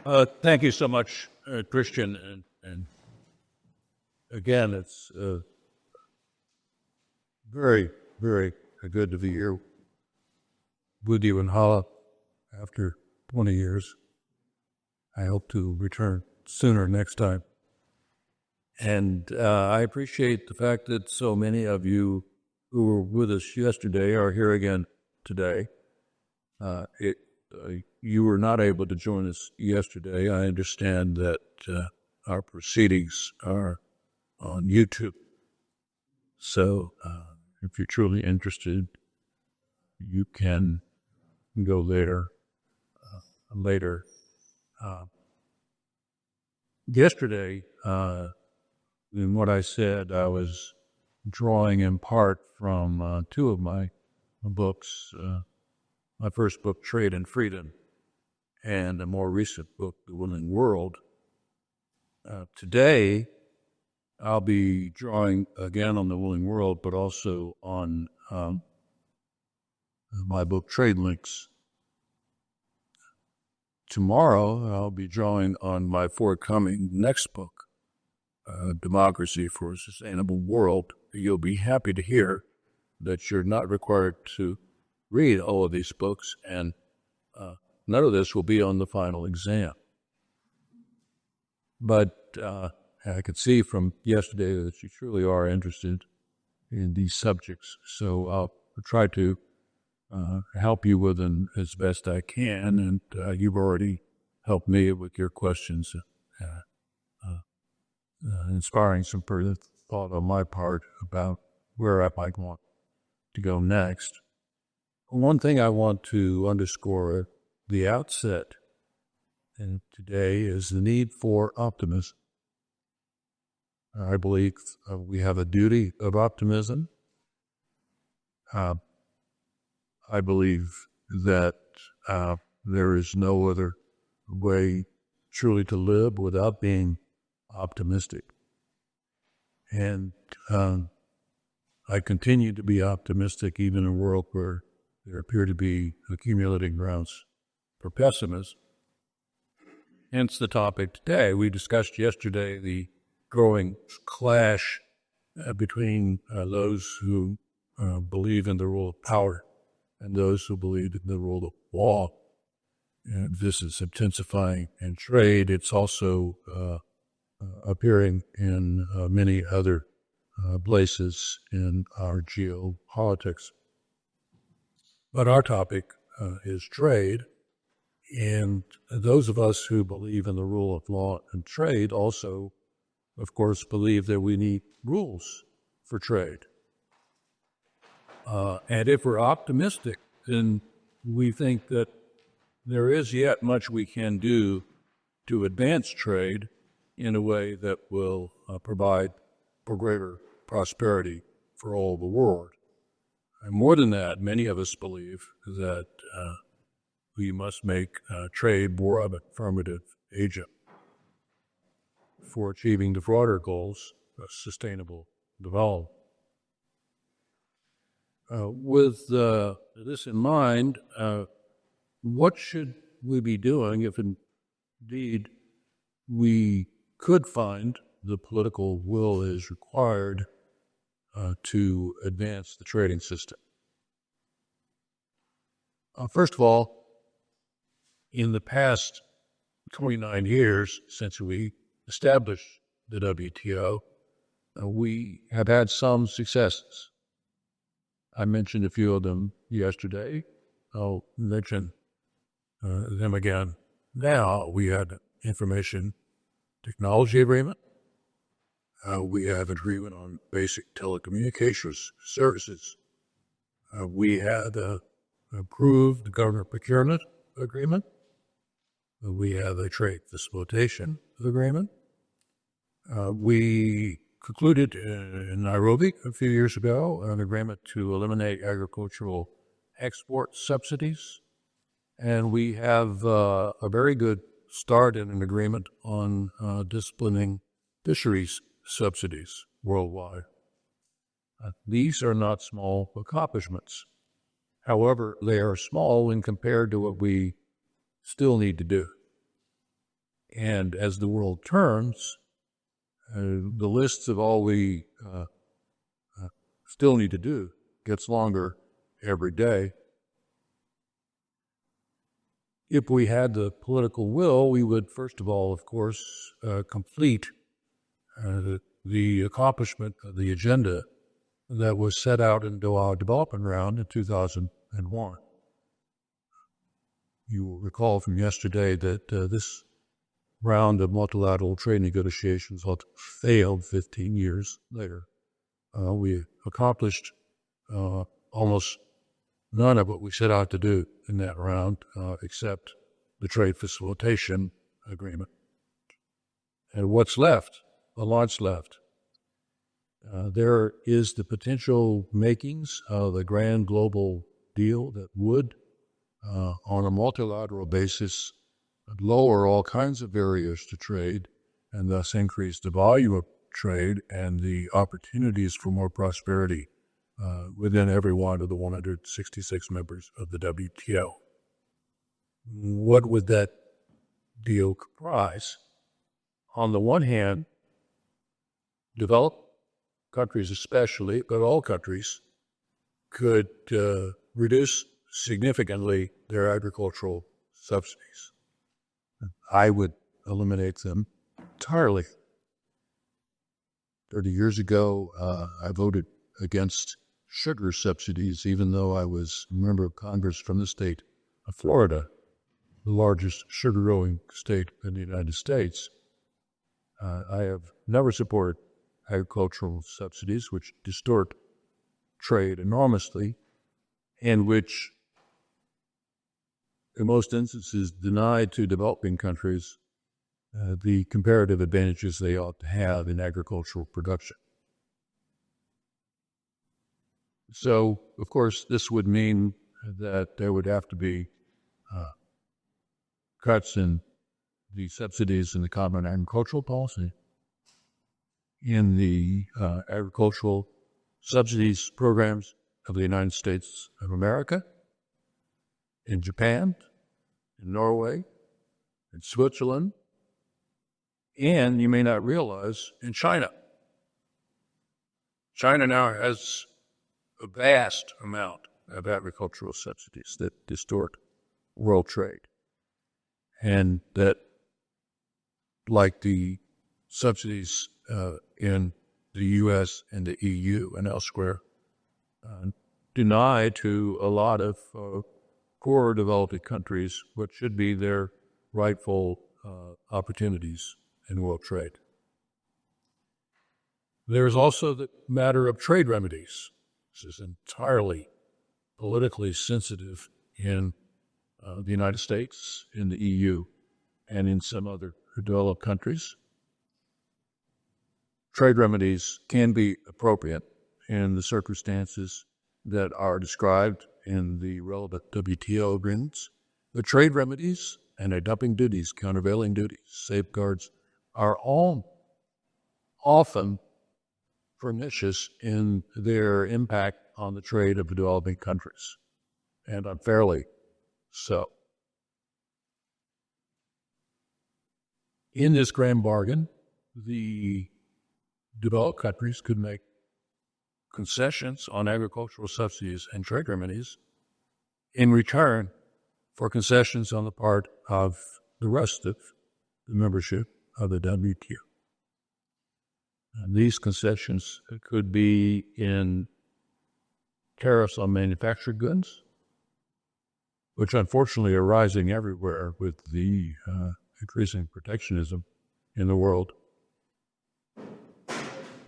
Thank you so much, Christian. And again, it's very, very good to be here with you in Hala after 20 years. I hope to return sooner next time. And I appreciate the fact that so many of you who were with us yesterday are here again today. You were not able to join us yesterday. I understand that our proceedings are on YouTube. So if you're truly interested, you can go there later. Yesterday, in what I said, I was drawing in part from two of my books. My first book, Trade and Freedom, and a more recent book, The Willing World. Today, I'll be drawing again on The Willing World, but also on my book, Trade Links. Tomorrow, I'll be drawing on my forthcoming next book, Democracy for a Sustainable World. You'll be happy to hear that you're not required to read all of these books, and none of this will be on the final exam. But I could see from yesterday that you truly are interested in these subjects, so I'll try to help you with them as best I can, and you've already helped me with your questions, inspiring some further thought on my part about where I might want to go next. One thing I want to underscore at the outset and today is the need for optimism. I believe we have a duty of optimism. I believe that there is no other way truly to live without being optimistic. And I continue to be optimistic even in a world where there appear to be accumulating grounds for pessimism. Hence the topic today. We discussed yesterday the growing clash between those who believe in the rule of power and those who believe in the rule of law. And this is intensifying in trade. It's also appearing in many other places in our geopolitics. But our topic is trade, and those of us who believe in the rule of law and trade also, of course, believe that we need rules for trade. And if we're optimistic, then we think that there is yet much we can do to advance trade in a way that will provide for greater prosperity for all the world. And more than that, many of us believe that we must make trade more of an affirmative agent for achieving the broader goals of sustainable development. With this in mind, what should we be doing if indeed we could find the political will is required to advance the trading system? First of all, in the past 29 years since we established the WTO, we have had some successes. I mentioned a few of them yesterday. I'll mention them again now. We had an information technology agreement. We have an agreement on basic telecommunications services. We had approved the government procurement agreement. We have a trade facilitation agreement. We concluded in Nairobi a few years ago an agreement to eliminate agricultural export subsidies. And we have a very good start in an agreement on disciplining fisheries subsidies worldwide. These are not small accomplishments. However, they are small when compared to what we still need to do. And as the world turns, the lists of all we still need to do gets longer every day. If we had the political will, we would, first of all, of course, complete the accomplishment of the agenda that was set out in Doha Development Round in 2001. You will recall from yesterday that this round of multilateral trade negotiations failed 15 years later. We accomplished almost none of what we set out to do in that round, except the trade facilitation agreement. And what's left? A lot's left. There is the potential makings of a grand global deal that would, on a multilateral basis, lower all kinds of barriers to trade and thus increase the volume of trade and the opportunities for more prosperity within every one of the 166 members of the WTO. What would that deal comprise? On the one hand, developed countries especially, but all countries, could reduce significantly their agricultural subsidies. I would eliminate them entirely. 30 years ago, I voted against sugar subsidies, even though I was a member of Congress from the state of Florida, the largest sugar-growing state in the United States. I have never supported agricultural subsidies, which distort trade enormously, and which, in most instances, deny to developing countries the comparative advantages they ought to have in agricultural production. So, of course, this would mean that there would have to be cuts in the subsidies in the common agricultural policy, in the agricultural subsidies programs of the United States of America, in Japan, in Norway, in Switzerland, and you may not realize, in China. China now has a vast amount of agricultural subsidies that distort world trade, and that, like the subsidies in the U.S. and the EU and elsewhere, deny to a lot of poor developing countries what should be their rightful opportunities in world trade. There is also the matter of trade remedies. This is entirely politically sensitive in the United States, in the EU, and in some other developed countries. Trade remedies can be appropriate in the circumstances that are described in the relevant WTO agreements. The trade remedies, anti-dumping duties, countervailing duties, safeguards, are all often pernicious in their impact on the trade of developing countries, and unfairly so. In this grand bargain, the developed countries could make concessions on agricultural subsidies and trade remedies in return for concessions on the part of the rest of the membership of the WTO. And these concessions could be in tariffs on manufactured goods, which unfortunately are rising everywhere with the increasing protectionism in the world.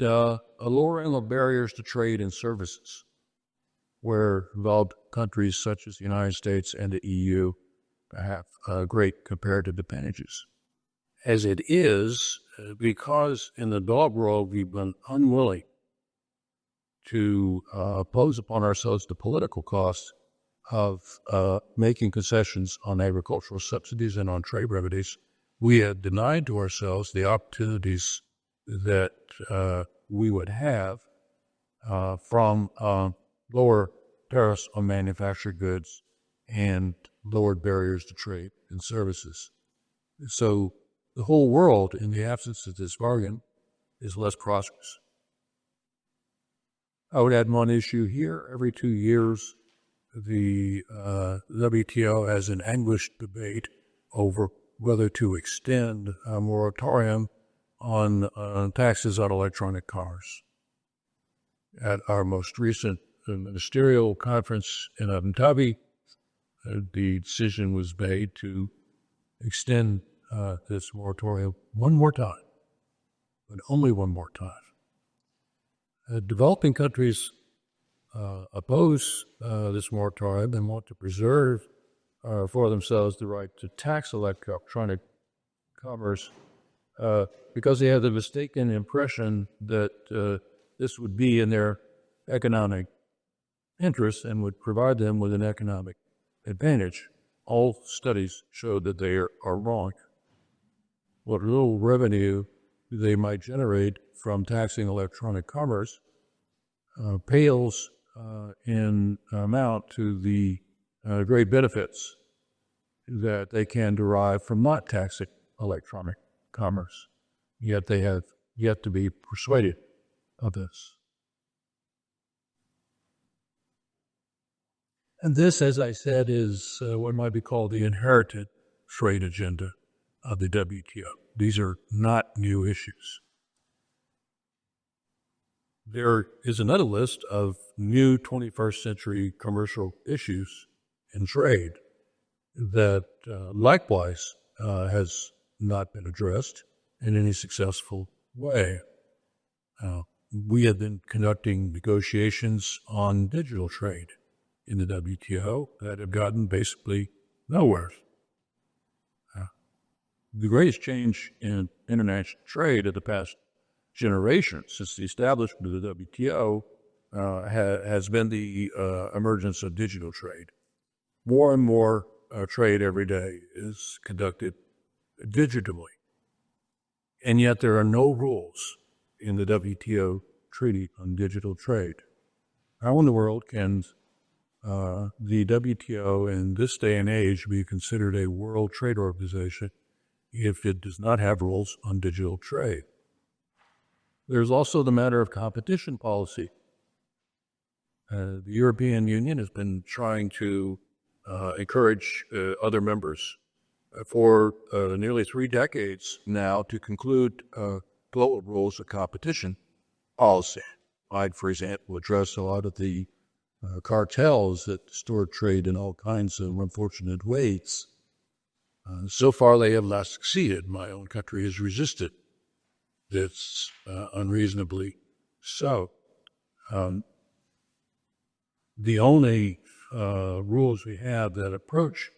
A lowering of barriers to trade and services, where developed countries such as the United States and the EU have great comparative advantages. As it is, because in the developed world we've been unwilling to impose upon ourselves the political cost of making concessions on agricultural subsidies and on trade remedies, we have denied to ourselves the opportunities that we would have from lower tariffs on manufactured goods and lowered barriers to trade and services. So the whole world, in the absence of this bargain, is less prosperous. I would add one issue here. Every 2 years, the WTO has an anguished debate over whether to extend a moratorium on taxes on electronic cars. At our most recent ministerial conference in Abu Dhabi, the decision was made to extend this moratorium one more time, but only one more time. Developing countries oppose this moratorium and want to preserve for themselves the right to tax electronic commerce because they have the mistaken impression that this would be in their economic interest and would provide them with an economic advantage. All studies show that they are wrong. What little revenue they might generate from taxing electronic commerce pales in amount to the great benefits that they can derive from not taxing electronic commerce. Yet they have yet to be persuaded of this. And this, as I said, is what might be called the inherited trade agenda of the WTO. These are not new issues. There is another list of new 21st century commercial issues in trade that likewise has not been addressed in any successful way. We have been conducting negotiations on digital trade in the WTO that have gotten basically nowhere. The greatest change in international trade of the past generation since the establishment of the WTO has been the emergence of digital trade. More and more trade every day is conducted digitally. And yet there are no rules in the WTO Treaty on Digital Trade. How in the world can the WTO in this day and age be considered a world trade organization if it does not have rules on digital trade? There's also the matter of competition policy. The European Union has been trying to encourage other members for nearly 3 decades now to conclude global rules of competition policy. I'd, for example, address a lot of the cartels that distort trade in all kinds of unfortunate ways. So far, they have not succeeded. My own country has resisted this unreasonably so. The only rules we have that approach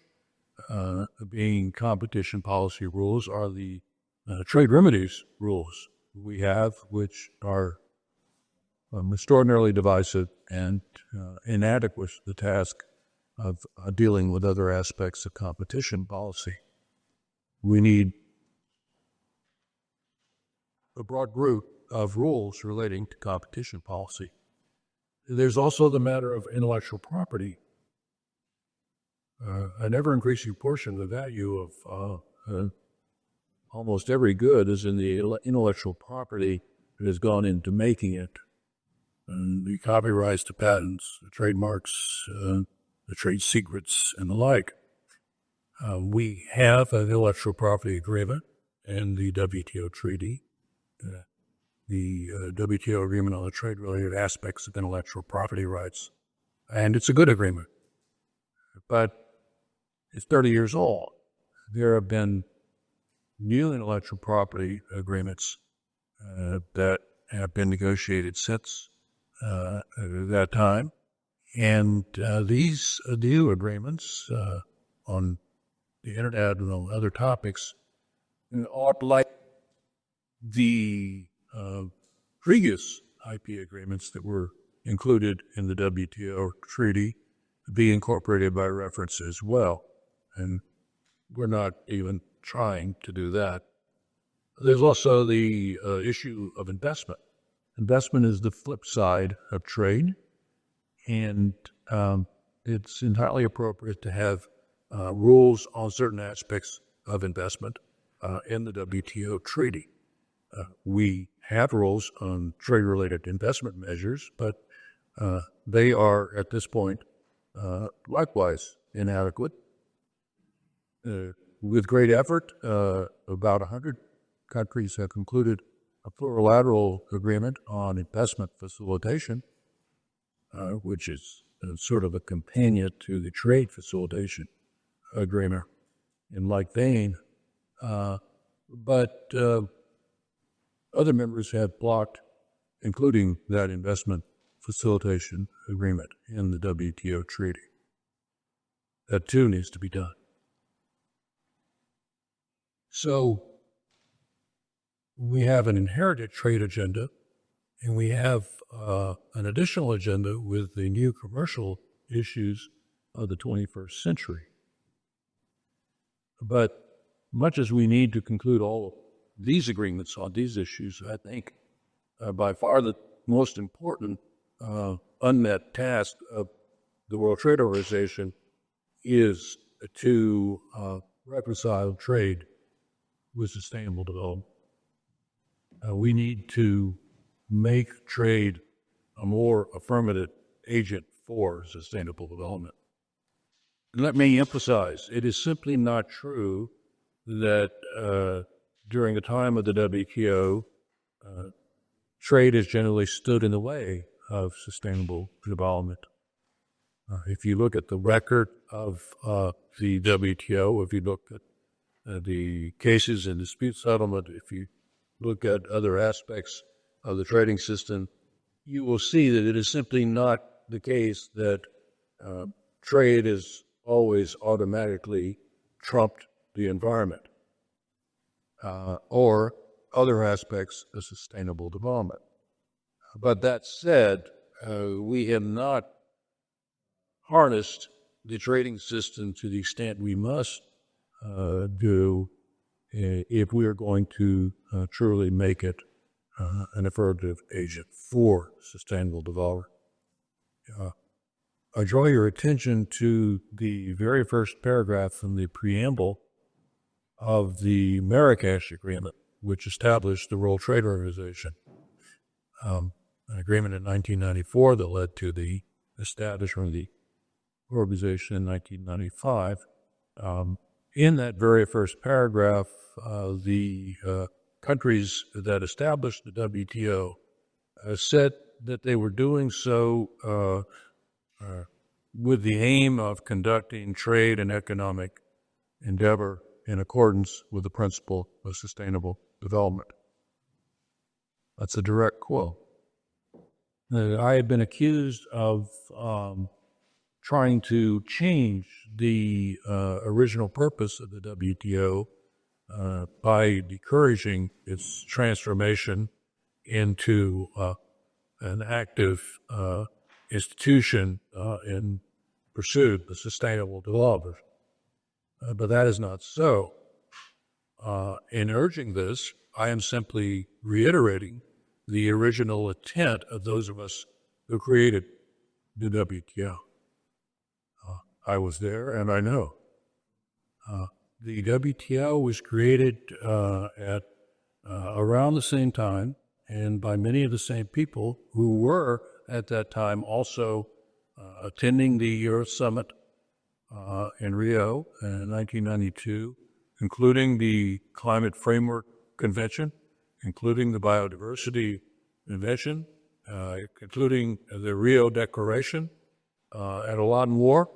being competition policy rules are the trade remedies rules we have, which are extraordinarily divisive and inadequate to the task of dealing with other aspects of competition policy. We need a broad group of rules relating to competition policy. There's also the matter of intellectual property. An ever-increasing portion of the value of almost every good is in the intellectual property that has gone into making it. And the copyrights, the patents, the trademarks, the trade secrets, and the like. We have an intellectual property agreement in the WTO treaty, the WTO agreement on the trade-related aspects of intellectual property rights. And it's a good agreement. But it's 30 years old. There have been new intellectual property agreements that have been negotiated since that time. And these new agreements on the internet and on other topics ought, like the previous IP agreements that were included in the WTO treaty, be incorporated by reference as well. And we're not even trying to do that. There's also the issue of investment. Investment is the flip side of trade, and it's entirely appropriate to have rules on certain aspects of investment in the WTO treaty. We have rules on trade-related investment measures, but they are, at this point, likewise inadequate. With great effort, about 100 countries have concluded a plurilateral agreement on investment facilitation, which is sort of a companion to the trade facilitation agreement in like vein. But other members have blocked, including that investment facilitation agreement in the WTO treaty. That too needs to be done. So we have an inherited trade agenda, and we have an additional agenda with the new commercial issues of the 21st century. But much as we need to conclude all of these agreements on these issues, I think by far the most important unmet task of the World Trade Organization is to reconcile trade with sustainable development. We need to make trade a more affirmative agent for sustainable development. Let me emphasize, it is simply not true that during the time of the WTO, trade has generally stood in the way of sustainable development. If you look at the record of the WTO, if you look at the cases in dispute settlement, if you look at other aspects of the trading system, you will see that it is simply not the case that trade is always automatically trumped the environment or other aspects of sustainable development. But that said, we have not harnessed the trading system to the extent we must do if we are going to truly make it an affirmative agent for sustainable development. I draw your attention to the very first paragraph from the preamble of the Marrakesh Agreement, which established the World Trade Organization, an agreement in 1994 that led to the establishment of the organization in 1995. In that very first paragraph, the countries that established the WTO said that they were doing so with the aim of conducting trade and economic endeavor in accordance with the principle of sustainable development. That's a direct quote. I have been accused of trying to change the original purpose of the WTO by encouraging its transformation into an active institution in pursuit of sustainable development. But that is not so. In urging this, I am simply reiterating the original intent of those of us who created the WTO. I was there, and I know. The WTO was created at around the same time and by many of the same people who were at that time also attending the Earth Summit in Rio in 1992, including the Climate Framework Convention, including the Biodiversity Convention, including the Rio Declaration, and a lot more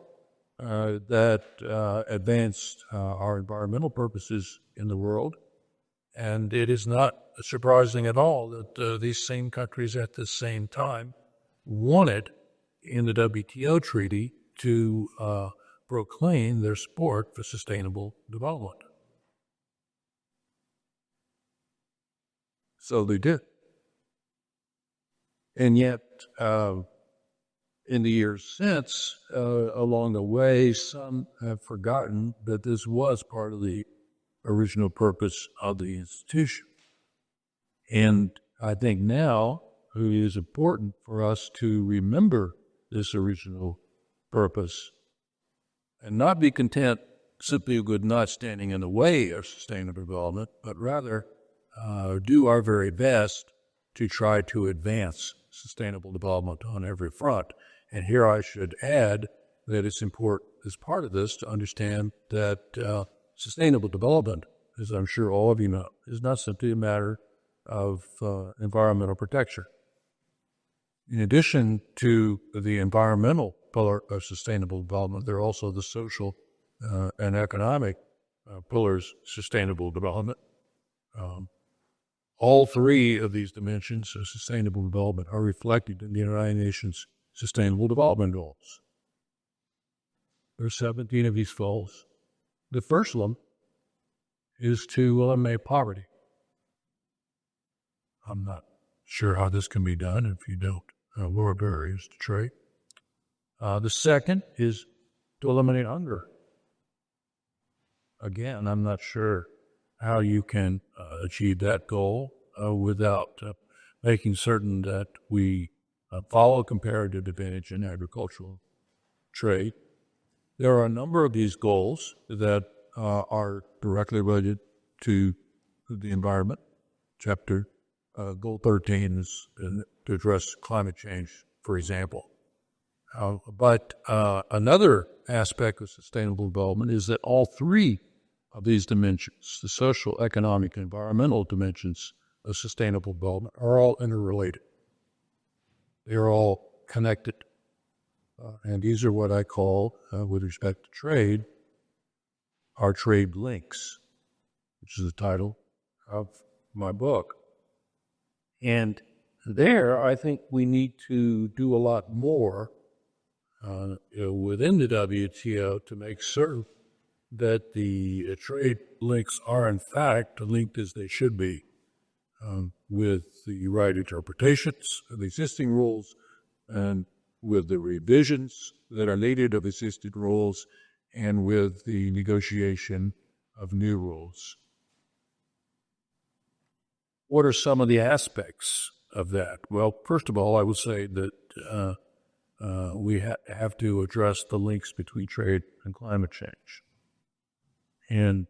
that advanced our environmental purposes in the world. And it is not surprising at all that these same countries at the same time wanted in the WTO treaty to proclaim their support for sustainable development. So they did. And yet, in the years since, along the way, some have forgotten that this was part of the original purpose of the institution. And I think now it is important for us to remember this original purpose and not be content simply would not standing in the way of sustainable development, but rather do our very best to try to advance sustainable development on every front. And here I should add that it's important as part of this to understand that sustainable development, as I'm sure all of you know, is not simply a matter of environmental protection. In addition to the environmental pillar of sustainable development, there are also the social and economic pillars of sustainable development. All three of these dimensions of sustainable development are reflected in the United Nations Sustainable Development Goals. There are 17 of these goals. The first of them is to eliminate poverty. I'm not sure how this can be done if you don't lower barriers to trade. The second is to eliminate hunger. Again, I'm not sure how you can achieve that goal without making certain that we follow comparative advantage in agricultural trade. There are a number of these goals that are directly related to the environment. Goal 13 is to address climate change, for example. But another aspect of sustainable development is that all three of these dimensions, the social, economic, and environmental dimensions of sustainable development, are all interrelated. They are all connected. And these are what I call, with respect to trade, our trade links, which is the title of my book. And there, I think we need to do a lot more within the WTO to make certain that the trade links are, in fact, linked as they should be with the right interpretations of existing rules and with the revisions that are needed of existing rules and with the negotiation of new rules. What are some of the aspects of that? Well, first of all, I would say that we have to address the links between trade and climate change. And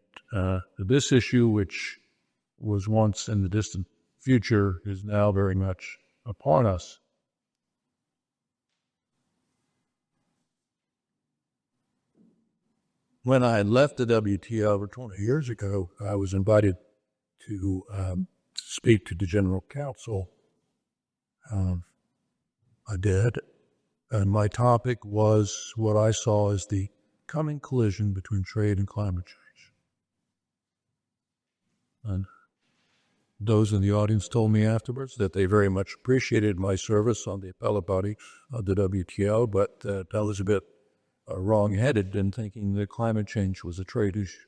this issue, which was once in the distant future, is now very much upon us. When I left the WTO over 20 years ago, I was invited to speak to the General Counsel. I did, and my topic was what I saw as the coming collision between trade and climate change. And those in the audience told me afterwards that they very much appreciated my service on the appellate body of the WTO, but that I was a bit wrong-headed in thinking that climate change was a trade issue.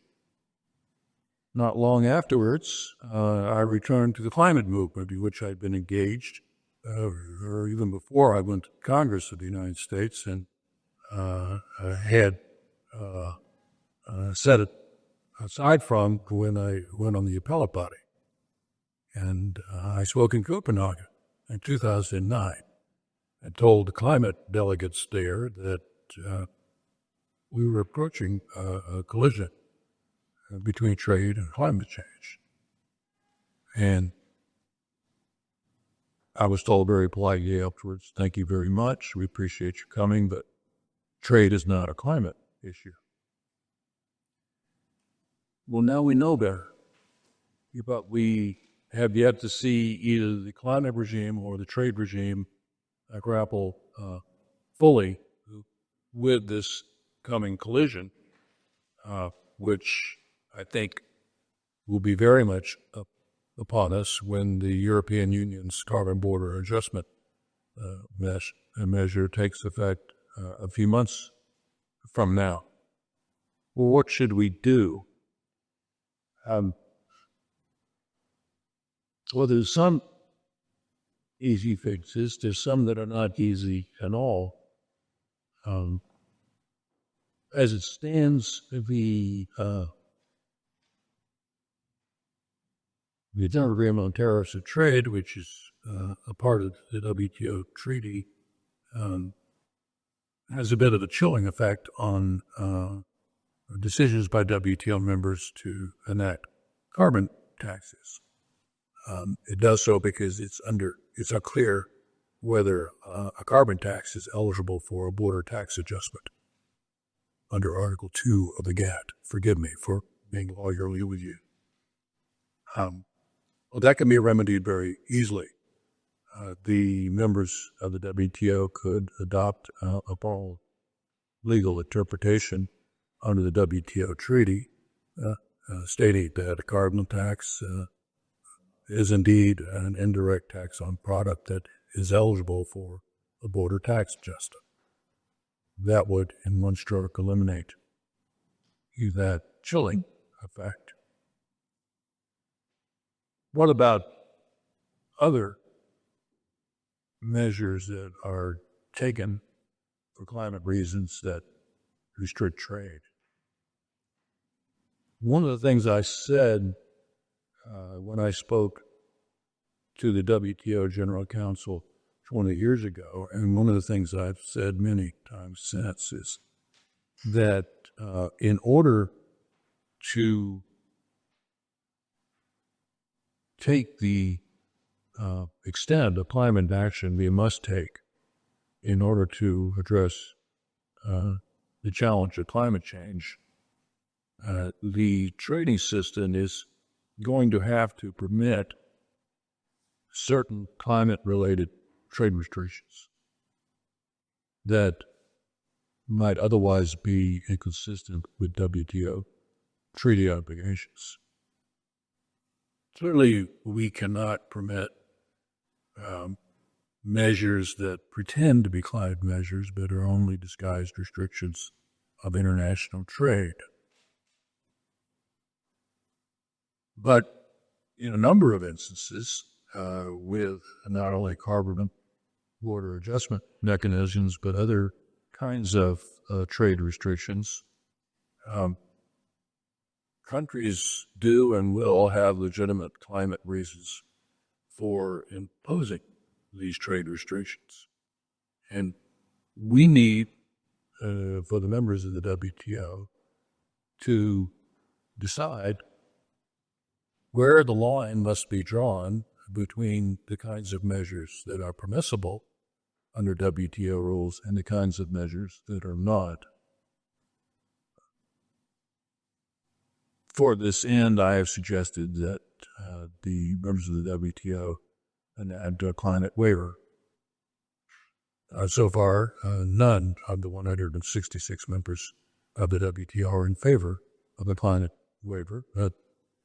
Not long afterwards, I returned to the climate movement in which I'd been engaged, or even before I went to Congress of the United States, and had set it aside from when I went on the appellate body. And I spoke in Copenhagen in 2009 and told the climate delegates there that we were approaching a collision between trade and climate change. And I was told very politely afterwards, "Thank you very much. We appreciate you coming, but trade is not a climate issue." Well, now we know better, but we have yet to see either the climate regime or the trade regime grapple fully with this coming collision, which I think will be very much upon us when the European Union's carbon border adjustment measure takes effect a few months from now. Well, what should we do? Well, there's some easy fixes. There's some that are not easy at all. As it stands, the General Agreement on Tariffs of Trade, which is a part of the WTO treaty, has a bit of a chilling effect on decisions by WTO members to enact carbon taxes. It does so because it's unclear whether a carbon tax is eligible for a border tax adjustment under Article 2 of the GATT. Forgive me for being lawyerly with you. Well, that can be remedied very easily. The members of the WTO could adopt a formal legal interpretation under the WTO treaty stating that a carbon tax is indeed an indirect tax on product that is eligible for a border tax adjustment. That would, in one stroke, eliminate that chilling effect. What about other measures that are taken for climate reasons that restrict trade? One of the things I said when I spoke to the WTO General Council 20 years ago, and one of the things I've said many times since, is that in order to take the extent of climate action we must take in order to address the challenge of climate change, the trading system is going to have to permit certain climate-related trade restrictions that might otherwise be inconsistent with WTO treaty obligations. Clearly, we cannot permit measures that pretend to be climate measures but are only disguised restrictions of international trade. But in a number of instances, with not only carbon border adjustment mechanisms, but other kinds of trade restrictions, countries do and will have legitimate climate reasons for imposing these trade restrictions. And we need, for the members of the WTO, to decide where the line must be drawn between the kinds of measures that are permissible under WTO rules and the kinds of measures that are not. For this end, I have suggested that the members of the WTO enact a climate waiver. So far, none of the 166 members of the WTO are in favor of the climate waiver, but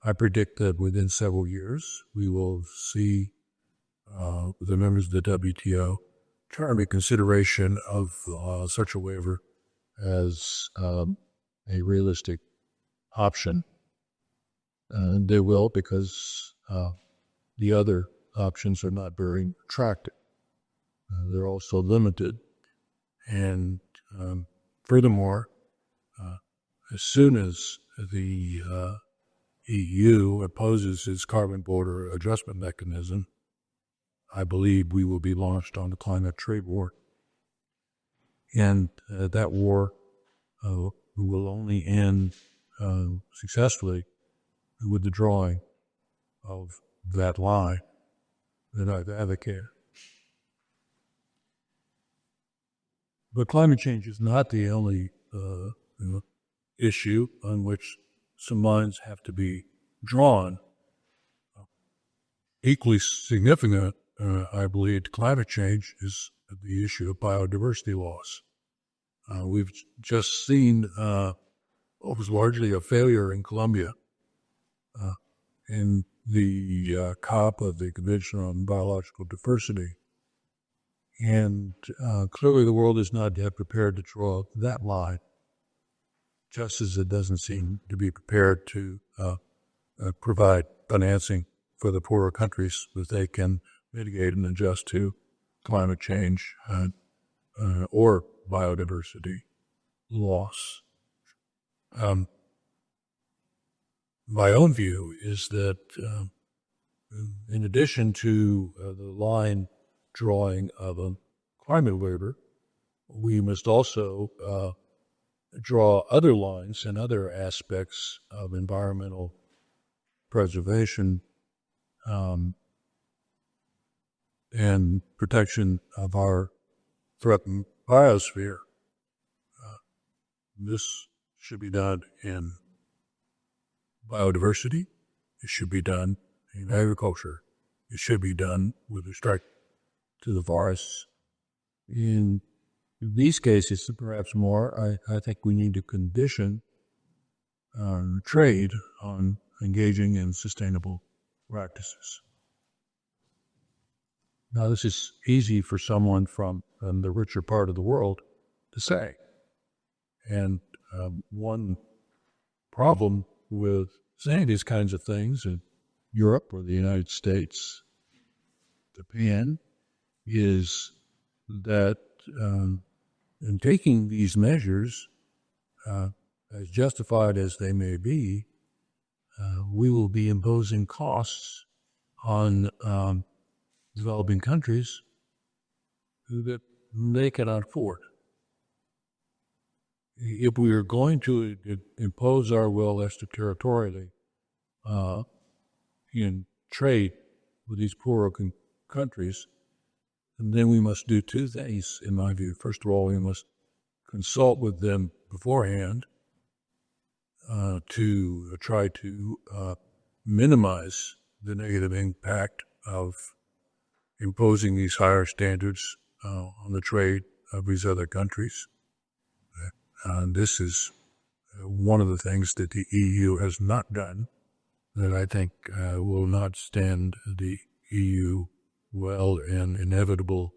I predict that within several years, we will see the members of the WTO turn to consideration of such a waiver as a realistic option. And they will, because the other options are not very attractive. They're also limited. And furthermore, as soon as the EU opposes its carbon border adjustment mechanism, I believe we will be launched on the climate trade war. And that war will only end successfully with the drawing of that line that I've advocated. But climate change is not the only issue on which some lines have to be drawn. Equally significant, I believe, to climate change is the issue of biodiversity loss. We've just seen what was largely a failure in Colombia in the COP of the Convention on Biological Diversity. And clearly the world is not yet prepared to draw that line, just as it doesn't seem to be prepared to provide financing for the poorer countries so that they can mitigate and adjust to climate change or biodiversity loss. My own view is that in addition to the line drawing of a climate waiver, we must also draw other lines and other aspects of environmental preservation and protection of our threatened biosphere. This should be done in biodiversity. It should be done in agriculture. It should be done with respect to the forests. In these cases, perhaps more, I think we need to condition trade on engaging in sustainable practices. Now, this is easy for someone from the richer part of the world to say. And one problem with saying these kinds of things in Europe or the United States, Japan, is that in taking these measures, as justified as they may be, we will be imposing costs on developing countries that they cannot afford. If we are going to impose our will extraterritorially in trade with these poorer countries, then we must do two things, in my view. First of all, we must consult with them beforehand to try to minimize the negative impact of imposing these higher standards on the trade of these other countries. This is one of the things that the EU has not done that I think will not stand the EU well in inevitable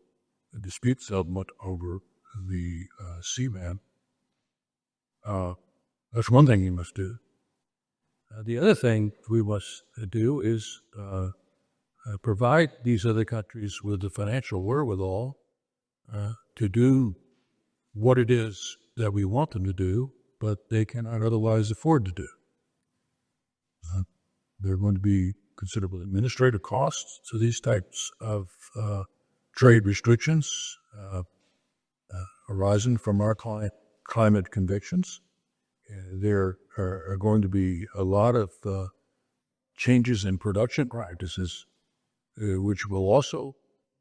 dispute settlement over the seaman. That's one thing you must do. The other thing we must do is provide these other countries with the financial wherewithal to do what it is that we want them to do, but they cannot otherwise afford to do. There are going to be considerable administrative costs to these types of trade restrictions arising from our climate convictions. There are going to be a lot of changes in production practices, which will also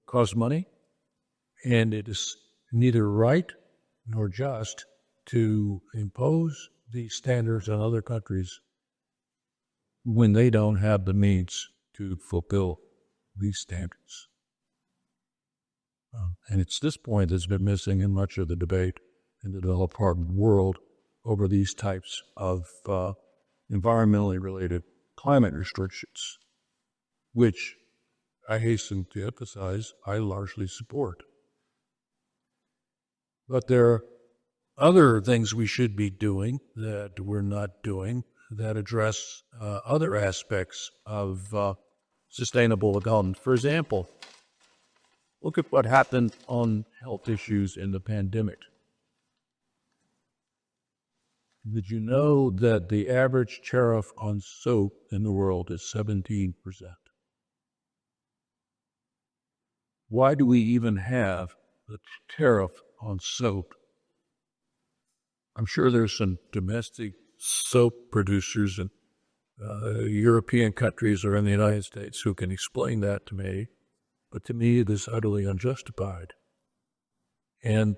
cost money, and it is neither right nor just to impose these standards on other countries when they don't have the means to fulfill these standards. And it's this point that's been missing in much of the debate in the developed part of the world over these types of environmentally related climate restrictions, which I hasten to emphasize I largely support. But there are other things we should be doing that we're not doing that address other aspects of sustainable development. For example, look at what happened on health issues in the pandemic. Did you know that the average tariff on soap in the world is 17%? Why do we even have the tariff on soap? I'm sure there's some domestic soap producers in European countries or in the United States who can explain that to me, but to me it is utterly unjustified. And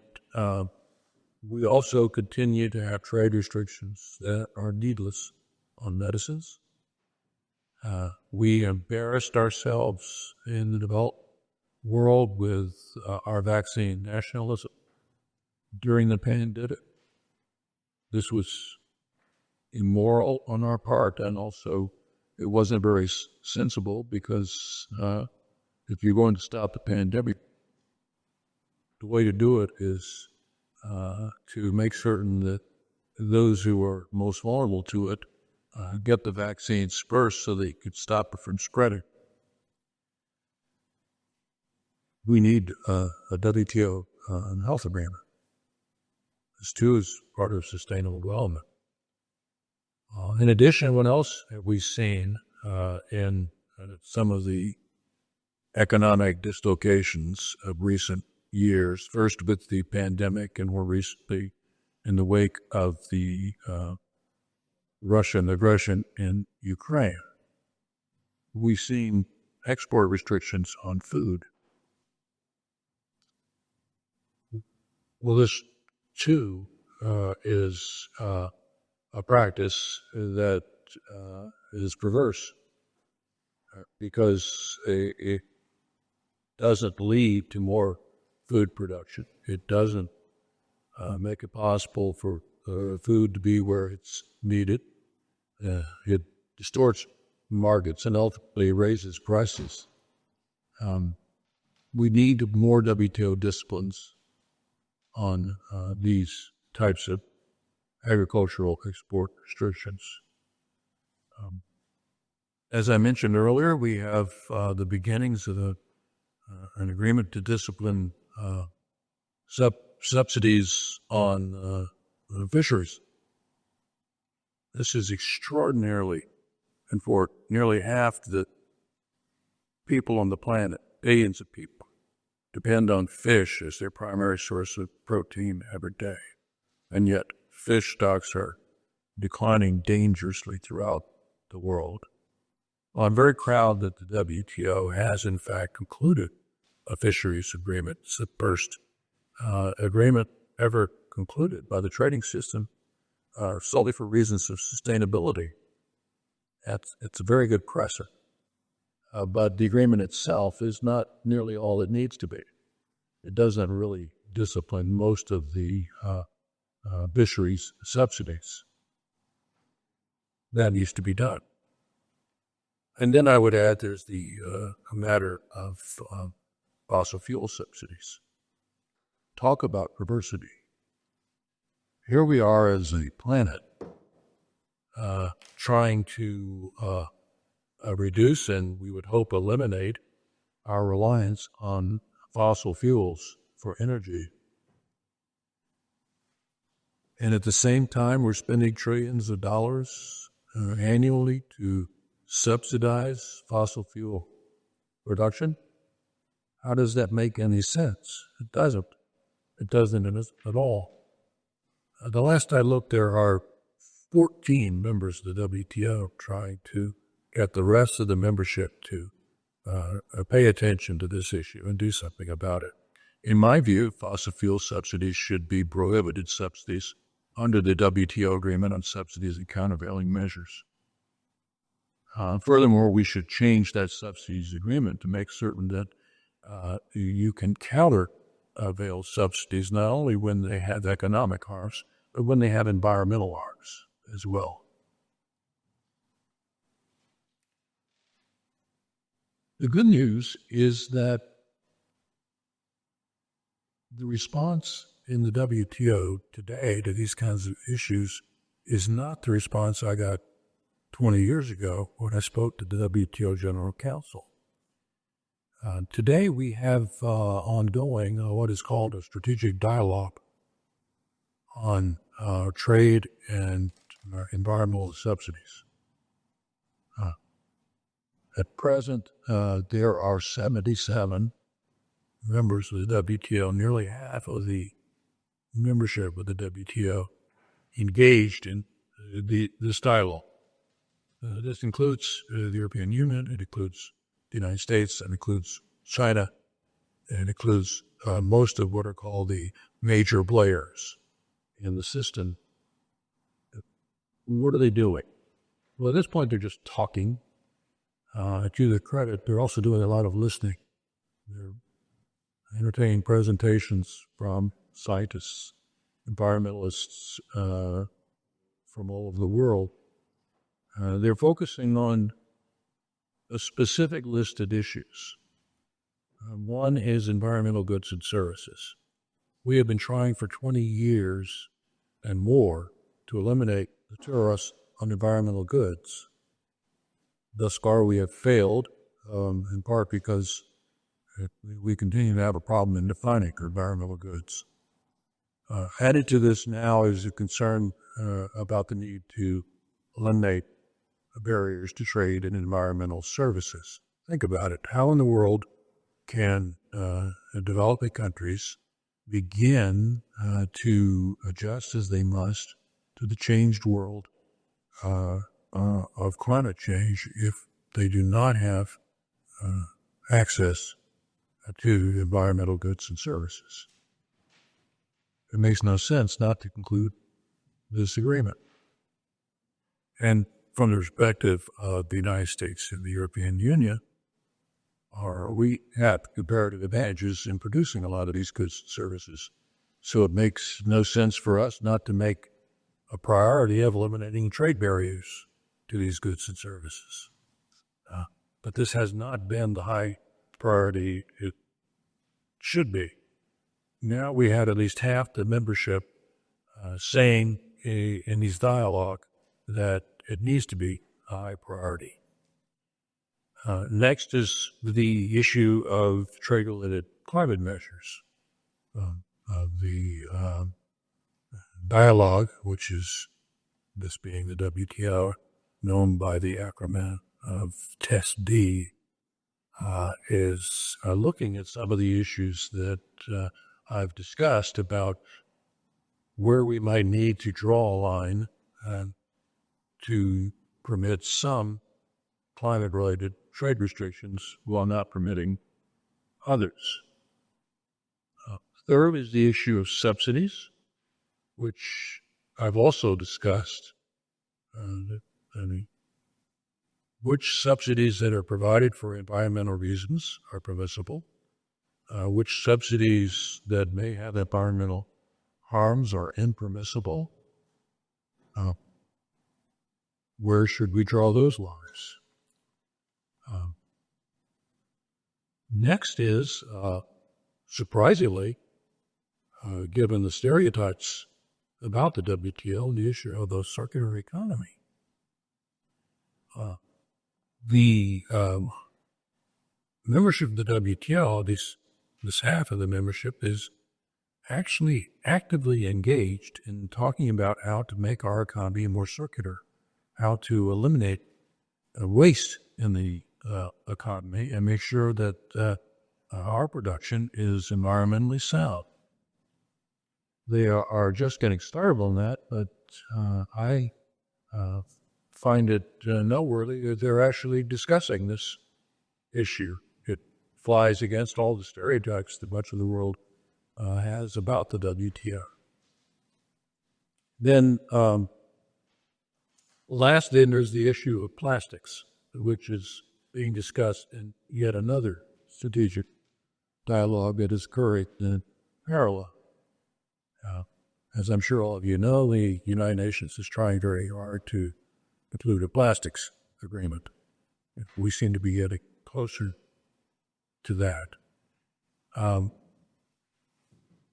we also continue to have trade restrictions that are needless on medicines. We embarrassed ourselves in the developed world with our vaccine nationalism during the pandemic. This was immoral on our part, and also it wasn't very sensible because if you're going to stop the pandemic, the way to do it is to make certain that those who are most vulnerable to it get the vaccines first so they could stop it from spreading. We need a WTO health agreement. This too is part of sustainable development. In addition, what else have we seen in some of the economic dislocations of recent years, first with the pandemic and more recently in the wake of the Russian aggression in Ukraine. We've seen export restrictions on food. Well, this too is a practice that is perverse because it doesn't lead to more food production. It doesn't make it possible for food to be where it's needed. It distorts markets and ultimately raises prices. We need more WTO disciplines on these types of agricultural export restrictions. As I mentioned earlier, we have the beginnings of an agreement to discipline subsidies on fisheries. This is extraordinarily, and for nearly half the people on the planet, billions of people, depend on fish as their primary source of protein every day. And yet, fish stocks are declining dangerously throughout the world. Well, I'm very proud that the WTO has, in fact, concluded a fisheries agreement. It's the first agreement ever concluded by the trading system solely for reasons of sustainability. It's a very good presser. But the agreement itself is not nearly all it needs to be. It doesn't really discipline most of the fisheries subsidies. That needs to be done. And then I would add there's the matter of fossil fuel subsidies. Talk about perversity. Here we are as a planet trying to reduce and we would hope eliminate our reliance on fossil fuels for energy. And at the same time, we're spending trillions of dollars annually to subsidize fossil fuel production. How does that make any sense? It doesn't. It doesn't at all. The last I looked, there are 14 members of the WTO trying to get the rest of the membership to pay attention to this issue and do something about it. In my view, fossil fuel subsidies should be prohibited subsidies under the WTO agreement on subsidies and countervailing measures. Furthermore, we should change that subsidies agreement to make certain that you can countervail subsidies not only when they have economic harms, but when they have environmental harms as well. The good news is that the response in the WTO today to these kinds of issues is not the response I got 20 years ago when I spoke to the WTO General Counsel. Today we have ongoing what is called a strategic dialogue on trade and environmental subsidies. At present, there are 77 members of the WTO, nearly half of the membership of the WTO, engaged in this dialogue. This includes the European Union, it includes the United States, it includes China, and it includes most of what are called the major players in the system. What are they doing? Well, at this point, they're just talking. To their credit, they're also doing a lot of listening. They're entertaining presentations from scientists, environmentalists from all over the world. They're focusing on a specific listed issues. One is environmental goods and services. We have been trying for 20 years and more to eliminate the tariffs on environmental goods. Thus far, we have failed, in part because we continue to have a problem in defining environmental goods. Added to this now is a concern about the need to eliminate barriers to trade in environmental services. Think about it. How in the world can developing countries begin to adjust as they must to the changed world of climate change if they do not have access to environmental goods and services. It makes no sense not to conclude this agreement. And from the perspective of the United States and the European Union, we have comparative advantages in producing a lot of these goods and services. So it makes no sense for us not to make a priority of eliminating trade barriers to these goods and services. But this has not been the high priority it should be. Now we had at least half the membership saying in these dialogue that it needs to be a high priority. Next is the issue of trade-related climate measures. The dialogue, which is this being the WTO, known by the acronym of TESD, is looking at some of the issues that I've discussed about where we might need to draw a line to permit some climate-related trade restrictions while not permitting others. Third is the issue of subsidies, which I've also discussed. Which subsidies that are provided for environmental reasons are permissible, which subsidies that may have environmental harms are impermissible. Where should we draw those lines? Next is, surprisingly, given the stereotypes about the WTO, the issue of the circular economy. The membership of the WTO, this half of the membership, is actually actively engaged in talking about how to make our economy more circular, how to eliminate waste in the economy and make sure that our production is environmentally sound. They are just getting started on that, but I find it noteworthy that they're actually discussing this issue. It flies against all the stereotypes that much of the world has about the WTO. Then, last then, there's the issue of plastics, which is being discussed in yet another strategic dialogue that is occurring in parallel. As I'm sure all of you know, the United Nations is trying very hard to conclude a plastics agreement. We seem to be getting closer to that.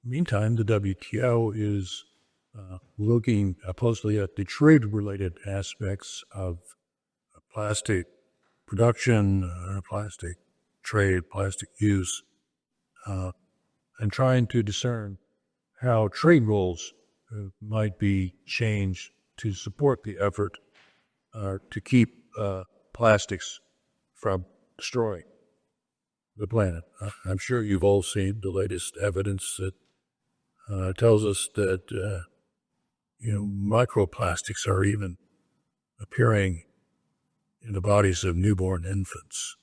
Meantime, the WTO is looking closely at the trade-related aspects of plastic production, plastic trade, plastic use, and trying to discern how trade rules might be changed to support the effort to keep plastics from destroying the planet. I'm sure you've all seen the latest evidence that tells us that microplastics are even appearing in the bodies of newborn infants.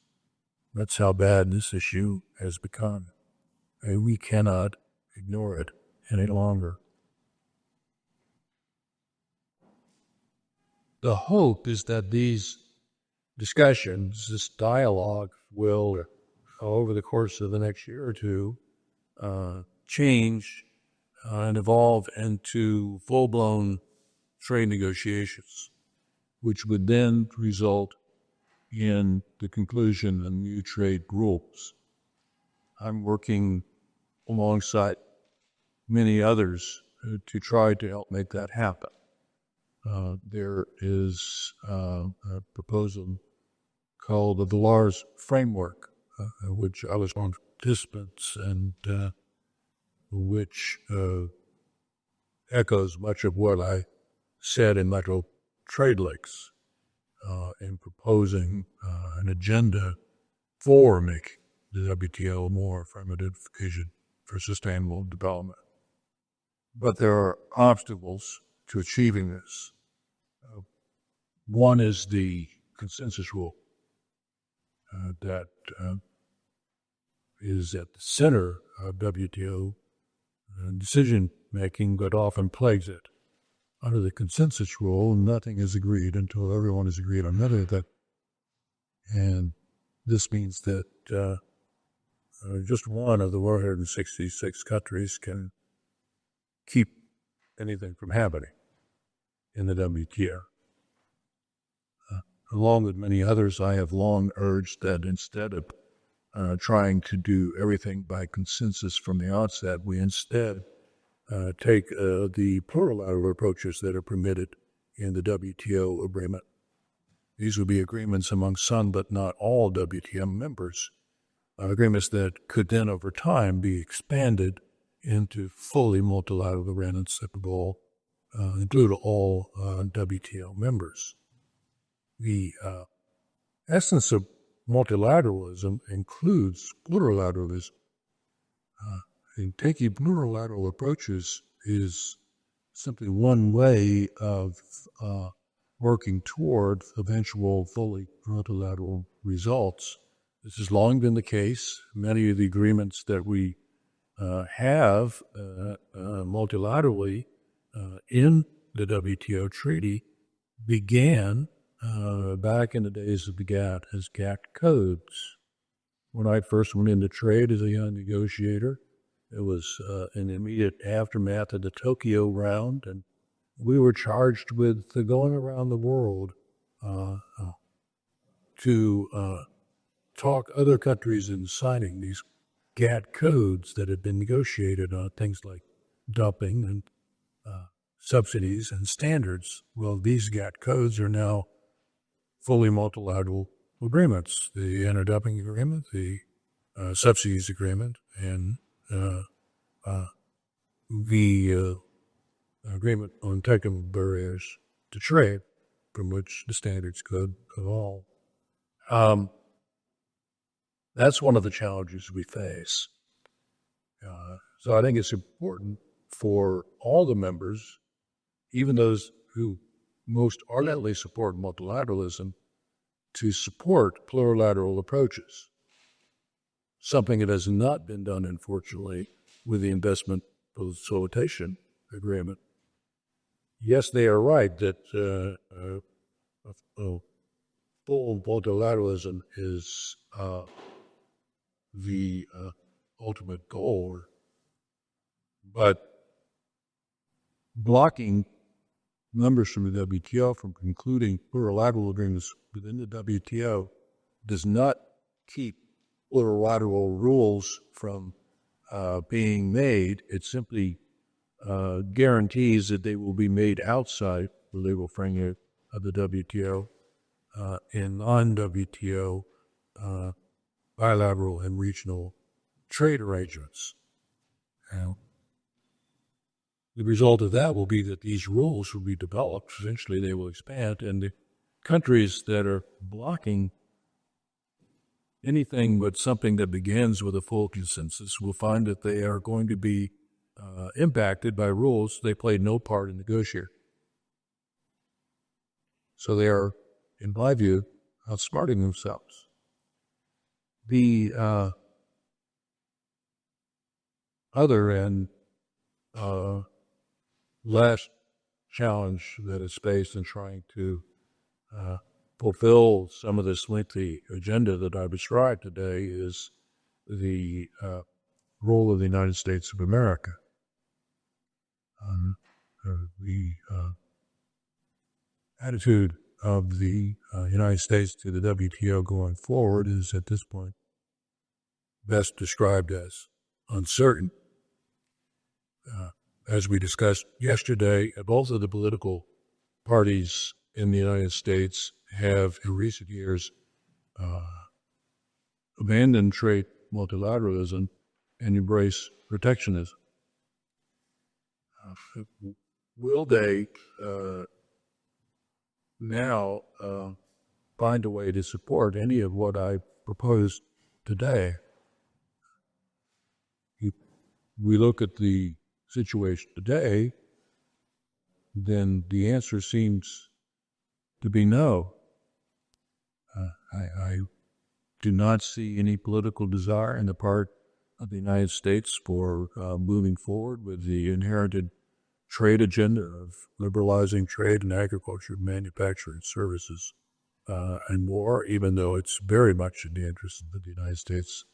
That's how bad this issue has become. And we cannot ignore it any longer. The hope is that these discussions, this dialogue, will, over the course of the next year or two, change and evolve into full-blown trade negotiations, which would then result in the conclusion of new trade rules. I'm working alongside many others to try to help make that happen. There is a proposal called the Lars Framework, which I was one of the participants, and which echoes much of what I said in Metro Trade Links in proposing an agenda for making the WTO more affirmative, for sustainable development. But there are obstacles to achieving this. One is the consensus rule that is at the center of WTO decision-making, but often plagues it. Under the consensus rule, nothing is agreed until everyone is agreed on everything. And this means that just one of the 166 countries can keep anything from happening in the WTO. Along with many others, I have long urged that instead of trying to do everything by consensus from the outset, we instead take the plurilateral approaches that are permitted in the WTO agreement. These would be agreements among some but not all WTO members, agreements that could then over time be expanded into fully multilateral agreements that would include all WTO members. The essence of multilateralism includes plurilateralism. Taking plurilateral approaches is simply one way of working toward eventual fully multilateral results. This has long been the case. Many of the agreements that we have multilaterally in the WTO treaty began back in the days of the GATT as GATT codes. When I first went into trade as a young negotiator, it was in the immediate aftermath of the Tokyo round, and we were charged with going around the world to talk other countries into signing these GATT codes that had been negotiated on things like dumping and subsidies and standards. Well, these GATT codes are now fully multilateral agreements, the anti-dumping agreement, the subsidies agreement, and the agreement on technical barriers to trade, from which the standards could evolve. That's one of the challenges we face. So I think it's important for all the members, even those who most ardently support multilateralism, to support plurilateral approaches, something that has not been done, unfortunately, with the investment facilitation agreement. Yes, they are right that full multilateralism is the ultimate goal, but blocking members from the WTO from concluding plurilateral agreements within the WTO does not keep plurilateral rules from being made. It simply guarantees that they will be made outside the legal framework of the WTO in non-WTO bilateral and regional trade arrangements. Now, the result of that will be that these rules will be developed. Eventually they will expand, and the countries that are blocking anything but something that begins with a full consensus will find that they are going to be impacted by rules they played no part in negotiating. So they are, in my view, outsmarting themselves. The other and last challenge that is faced in trying to fulfill some of this lengthy agenda that I described today is the role of the United States of America. The attitude of the United States to the WTO going forward is at this point best described as uncertain. As we discussed yesterday, both of the political parties in the United States have, in recent years, abandoned trade multilateralism and embrace protectionism. Will they now find a way to support any of what I proposed today? we look at the situation today, then the answer seems to be no. I do not see any political desire on the part of the United States for moving forward with the inherited trade agenda of liberalizing trade and agriculture, manufacturing, services, and more, even though it's very much in the interest of the United States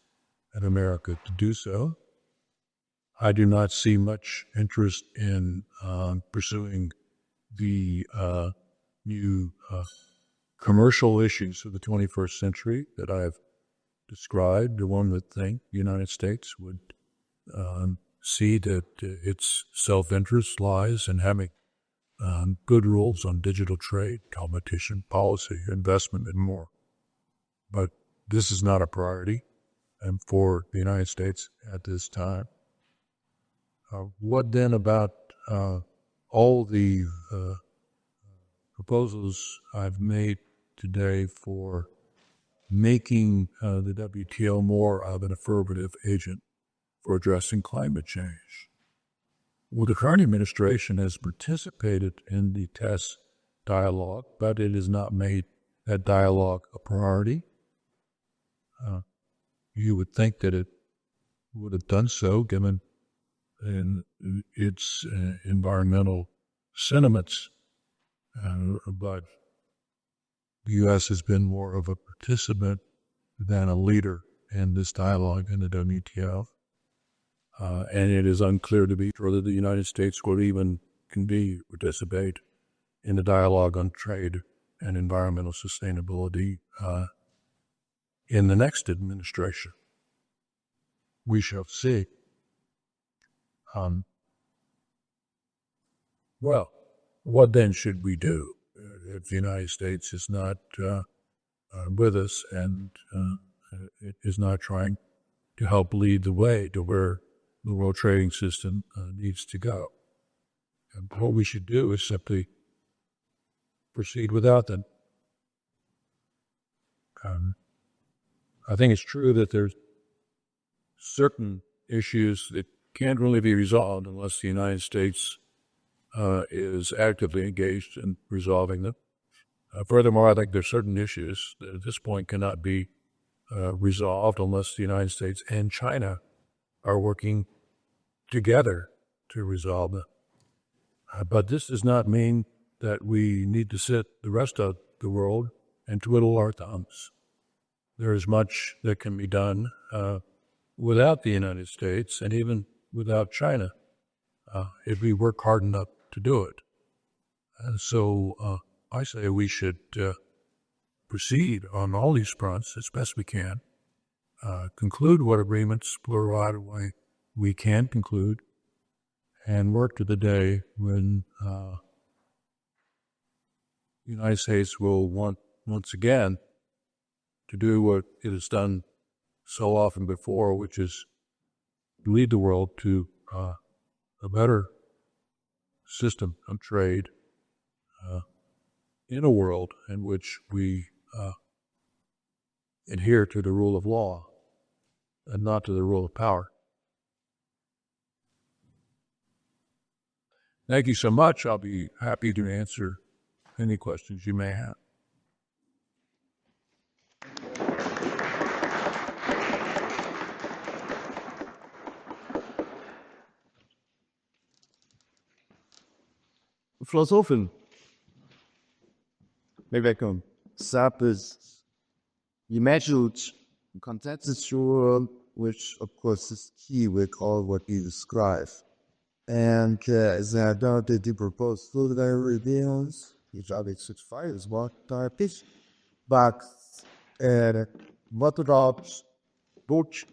and America to do so. I do not see much interest in pursuing the new commercial issues of the 21st century that I've described. One would think the United States would see that its self-interest lies in having good rules on digital trade, competition, policy, investment, and more. But this is not a priority for the United States at this time. What then about all the proposals I've made today for making the WTO more of an affirmative agent for addressing climate change? Well, the current administration has participated in the TESS dialogue, but it has not made that dialogue a priority. You would think that it would have done so given its environmental sentiments, but the U.S. has been more of a participant than a leader in this dialogue in the WTO. And it is unclear to me whether the United States would even participate in the dialogue on trade and environmental sustainability in the next administration. We shall see. Well, what then should we do if the United States is not with us and it is not trying to help lead the way to where the world trading system needs to go? And what we should do is simply proceed without them. I think it's true that there's certain issues that can't really be resolved unless the United States is actively engaged in resolving them. Furthermore, I think there's certain issues that at this point cannot be resolved unless the United States and China are working together to resolve them. But this does not mean that we need to sit the rest of the world and twiddle our thumbs. There is much that can be done without the United States and even without China if we work hard enough to do it. And so I say we should proceed on all these fronts as best we can, conclude what agreements plurality we can conclude, and work to the day when the United States will want once again to do what it has done so often before, which is lead the world to a better system of trade in a world in which we adhere to the rule of law and not to the rule of power. Thank you so much. I'll be happy to answer any questions you may have. Philosophen, maybe I can start with the imagined consensus world, which of course is key with all what you describe. And as I don't the proposed further reveals, which I should find is what type, but what about both?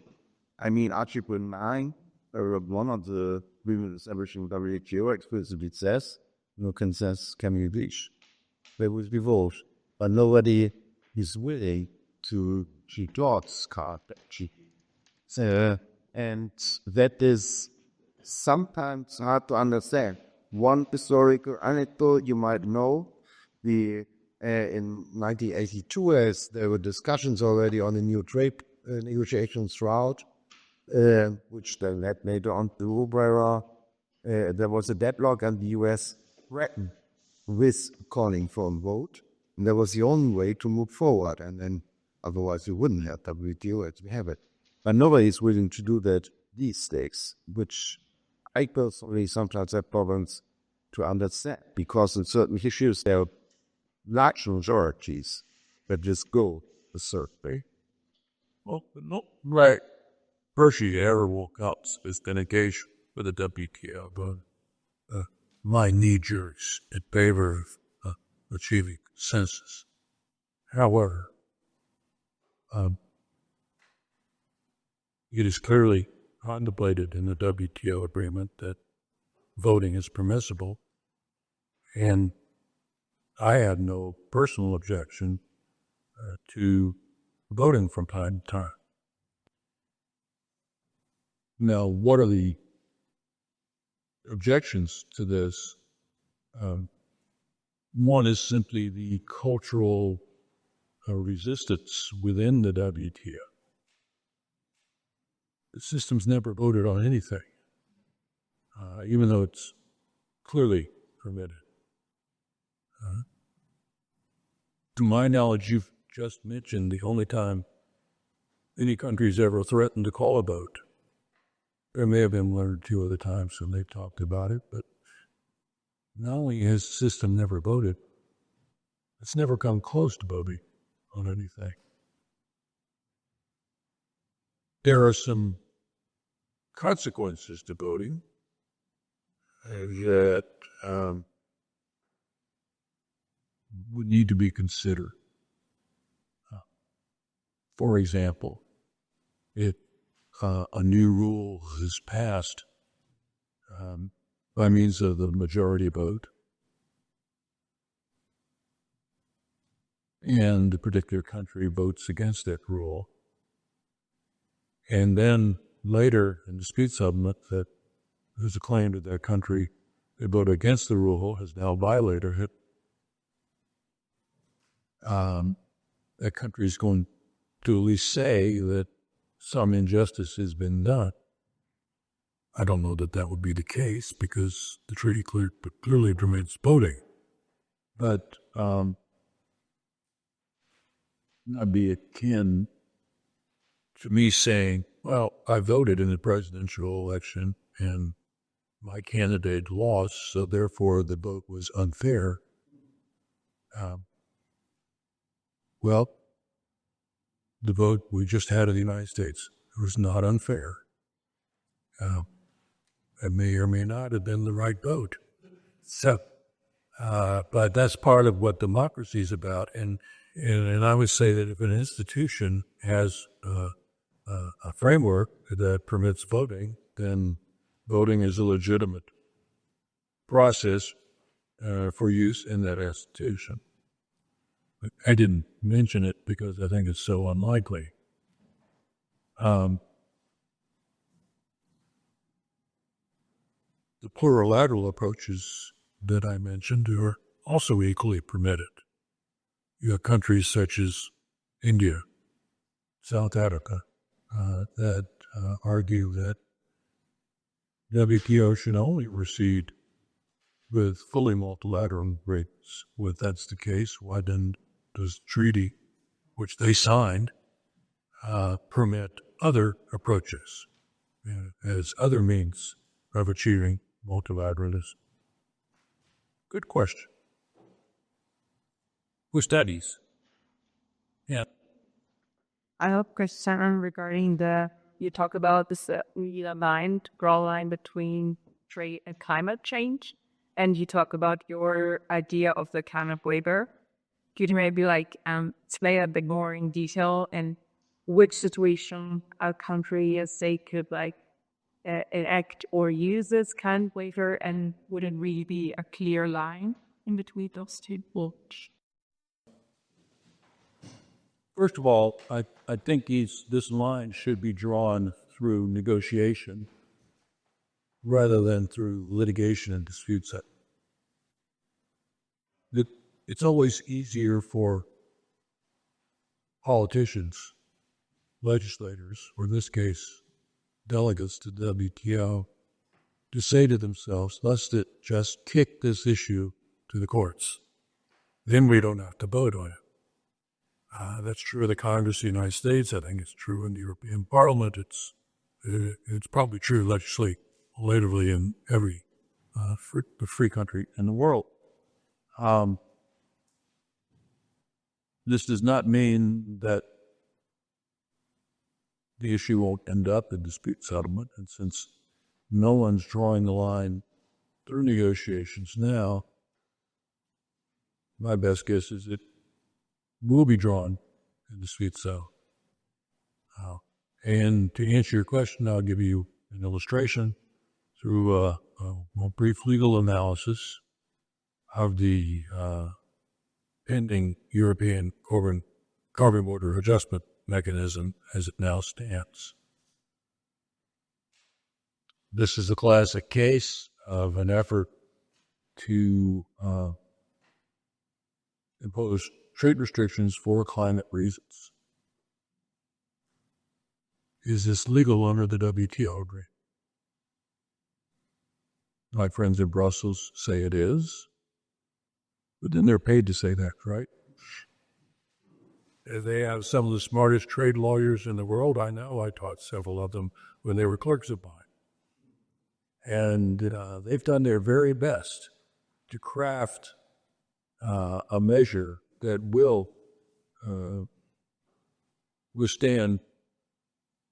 I mean, Article 9, one of the women establishing WTO explicitly says, no consensus can be reached. There will be votes, but nobody is willing to draw this card, actually. And that is sometimes hard to understand. One historical anecdote you might know, in 1982, as there were discussions already on the new trade negotiations route, which then led later on to Rubera. There was a deadlock, and the US threatened with calling for a vote. And that was the only way to move forward. And then otherwise we wouldn't have WTO as we have it. But nobody is willing to do that these days, which I personally sometimes have problems to understand, because in certain issues there are large majorities that just go a certain way. Well, not right. Hershey ever woke up sophistication with the WTO, but my knee-jerks in favor of achieving consensus. However, it is clearly contemplated in the WTO agreement that voting is permissible, and I had no personal objection to voting from time to time. Now, what are the objections to this? One is simply the cultural resistance within the WTO. The system's never voted on anything, even though it's clearly permitted. To my knowledge, you've just mentioned the only time any country's ever threatened to call a vote. There may have been one or two other times when they've talked about it, but not only has the system never voted, it's never come close to voting on anything. There are some consequences to voting that would need to be considered. For example, if a new rule is passed by means of the majority vote, and a particular country votes against that rule, and then later in dispute settlement that there's a claim that that country that voted against the rule has now violated it, that country is going to at least say that some injustice has been done. I don't know that that would be the case because the treaty clearly permits voting. But that'd be akin to me saying, well, I voted in the presidential election and my candidate lost, so therefore the vote was unfair. Well, the vote we just had in the United States was not unfair. It may or may not have been the right vote. So, but that's part of what democracy is about. And I would say that if an institution has a framework that permits voting, then voting is a legitimate process for use in that institution. I didn't mention it because I think it's so unlikely. The plurilateral approaches that I mentioned are also equally permitted. You have countries such as India, South Africa, that argue that WTO should only proceed with fully multilateral agreements. If that's the case, why then does the treaty, which they signed, permit other approaches as other means of achieving multilateralism? Good question. Who studies? Yeah. I have a question regarding you talk about this draw line between trade and climate change, and you talk about your idea of the kind of waiver. Could you maybe explain a bit more in detail and which situation a country, as they could enact or use this kind of waiver, and would it really be a clear line in between those two? First of all, I think this line should be drawn through negotiation rather than through litigation and dispute settlement. It's always easier for politicians, legislators, or in this case, delegates to WTO to say to themselves, let's just kick this issue to the courts. Then we don't have to vote on it. That's true of the Congress of the United States. I think it's true in the European Parliament. It's probably true legislatively in every free country in the world. This does not mean that the issue won't end up in dispute settlement. And since no one's drawing the line through negotiations now, my best guess is it will be drawn in dispute settlement. And to answer your question, I'll give you an illustration through a brief legal analysis of the pending European carbon border adjustment mechanism as it now stands. This is a classic case of an effort to impose trade restrictions for climate reasons. Is this legal under the WTO agreement? My friends in Brussels say it is, but then they're paid to say that, right? They have some of the smartest trade lawyers in the world. I know. I taught several of them when they were clerks of mine. And they've done their very best to craft a measure that will withstand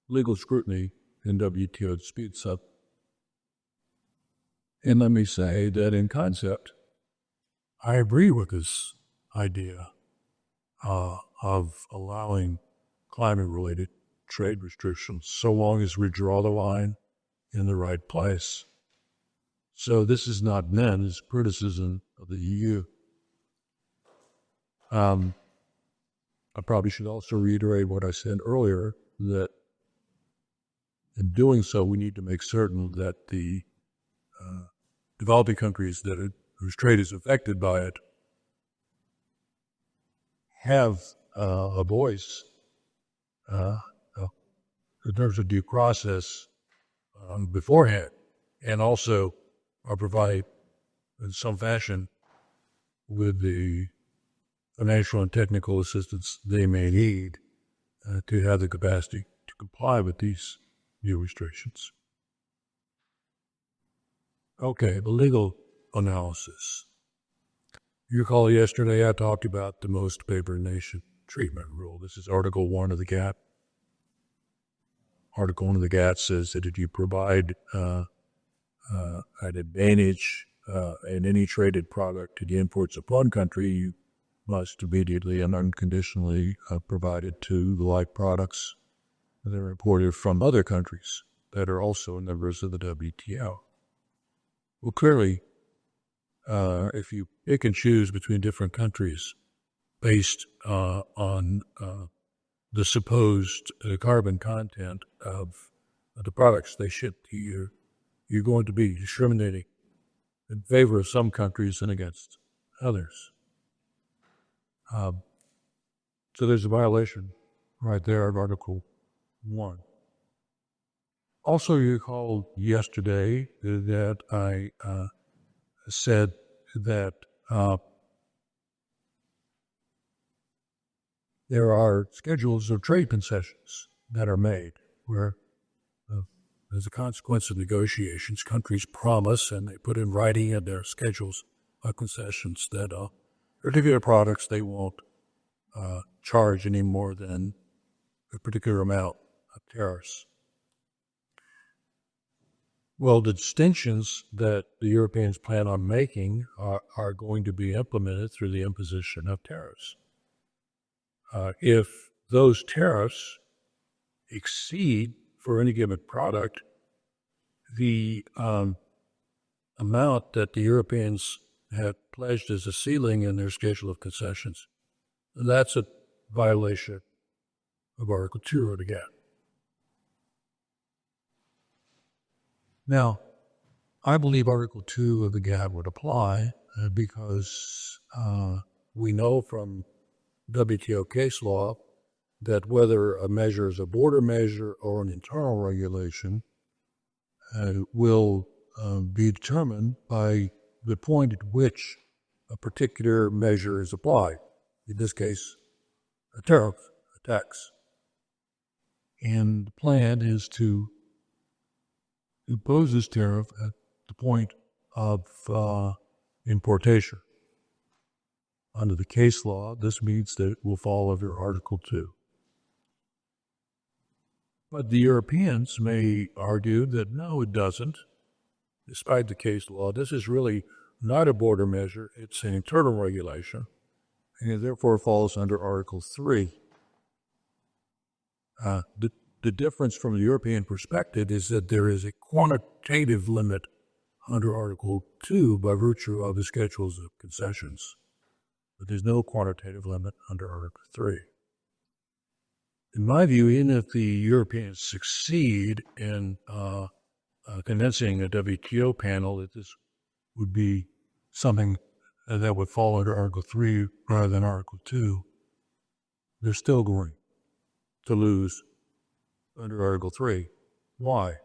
legal scrutiny in WTO disputes. And let me say that in concept, I agree with this idea of allowing climate-related trade restrictions so long as we draw the line in the right place. So this is not meant as criticism of the EU. I probably should also reiterate what I said earlier, that in doing so, we need to make certain that the developing countries whose trade is affected by it have a voice in terms of due process beforehand, and also provide in some fashion with the financial and technical assistance they may need to have the capacity to comply with these new restrictions. Okay, the legal analysis. You recall yesterday I talked about the most favored nation treatment rule. This is Article 1 of the GATT. Article 1 of the GATT says that if you provide an advantage in any traded product to the imports of one country, you must immediately and unconditionally provide it to the like products that are imported from other countries that are also members of the WTO. Well, clearly, if you pick and choose between different countries based on the supposed carbon content of the products they ship to you, you're going to be discriminating in favor of some countries and against others. So there's a violation right there of Article 1. Also, you recall yesterday that I said that there are schedules of trade concessions that are made where, as a consequence of negotiations, countries promise and they put in writing in their schedules of concessions that particular products they won't charge any more than a particular amount of tariffs. Well, the distinctions that the Europeans plan on making are going to be implemented through the imposition of tariffs. If those tariffs exceed, for any given product, the amount that the Europeans have pledged as a ceiling in their schedule of concessions, that's a violation of Article 2 of the GATT. Now, I believe Article 2 of the GATT would apply because we know from WTO case law that whether a measure is a border measure or an internal regulation will be determined by the point at which a particular measure is applied. In this case, a tariff, a tax. And the plan is to impose this tariff at the point of importation. Under the case law, this means that it will fall under Article 2. But the Europeans may argue that no, it doesn't. Despite the case law, this is really not a border measure, it's an internal regulation, and it therefore falls under Article 3. The difference from the European perspective is that there is a quantitative limit under Article 2 by virtue of the schedules of concessions. But there's no quantitative limit under Article 3. In my view, even if the Europeans succeed in convincing a WTO panel that this would be something that would fall under Article 3 rather than Article 2, they're still going to lose under Article 3. Why?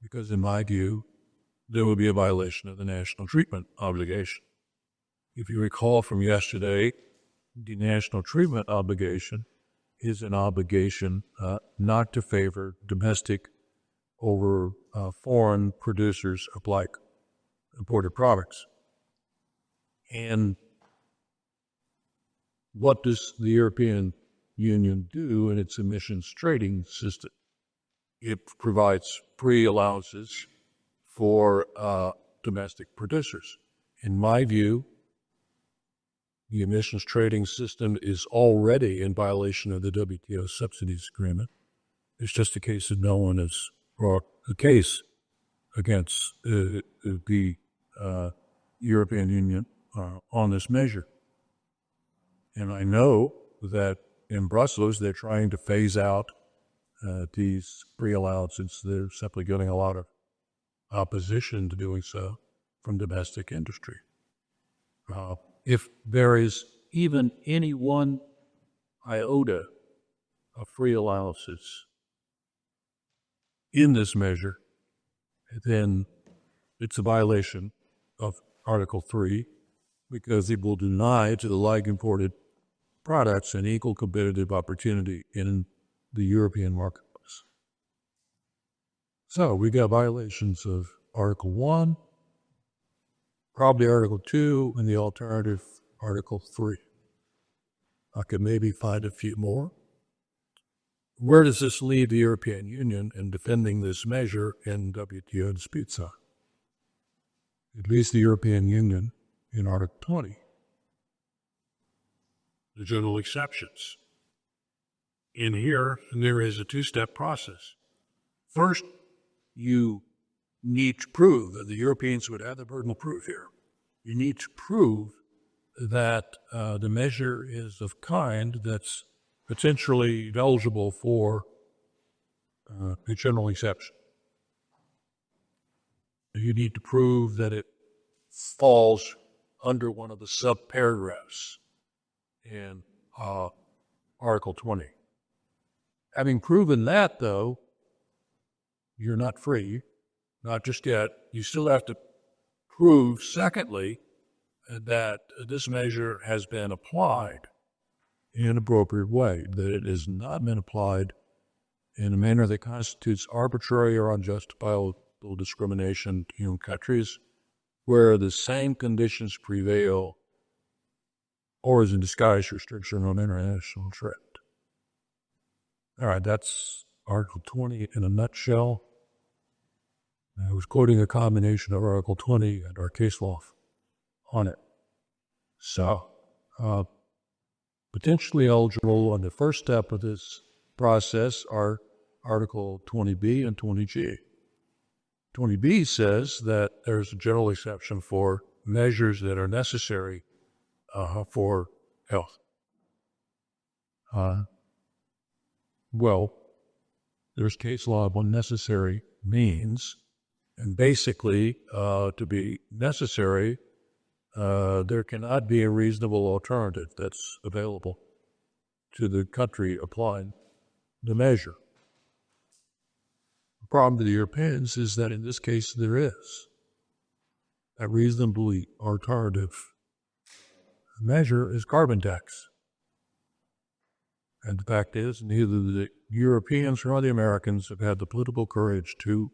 Because in my view, there would be a violation of the national treatment obligation. If you recall from yesterday, the national treatment obligation is an obligation not to favor domestic over foreign producers of like imported products. And what does the European Union do in its emissions trading system? It provides free allowances for domestic producers. In my view, the emissions trading system is already in violation of the WTO subsidies agreement. It's just a case that no one has brought a case against the European Union on this measure. And I know that in Brussels, they're trying to phase out these free allowances. They're simply getting a lot of opposition to doing so from domestic industry. If there is even any one iota of free allowances in this measure, then it's a violation of Article 3 because it will deny to the like imported products an equal competitive opportunity in the European marketplace. So we got violations of Article 1, probably Article 2, and the alternative, Article 3. I could maybe find a few more. Where does this leave the European Union in defending this measure in WTO disputes? It leaves the European Union in Article 20. The general exceptions. In here, there is a two-step process. First, you need to prove that the Europeans would have the burden of proof here. You need to prove that the measure is of kind that's potentially eligible for a general exception. You need to prove that it falls under one of the subparagraphs in Article 20. Having proven that, though, you're not free, not just yet. You still have to prove, secondly, that this measure has been applied in an appropriate way, that it has not been applied in a manner that constitutes arbitrary or unjustifiable discrimination in countries where the same conditions prevail or is a disguised restriction on international trade. All right, that's Article 20 in a nutshell. I was quoting a combination of Article 20 and our case law on it. So, potentially eligible on the first step of this process are Article 20B and 20G. 20B says that there's a general exception for measures that are necessary for health. Well, there's case law of what necessary means, and basically, to be necessary, there cannot be a reasonable alternative that's available to the country applying the measure. The problem to the Europeans is that in this case there is a reasonably alternative measure is carbon tax. And the fact is, neither the Europeans nor the Americans have had the political courage to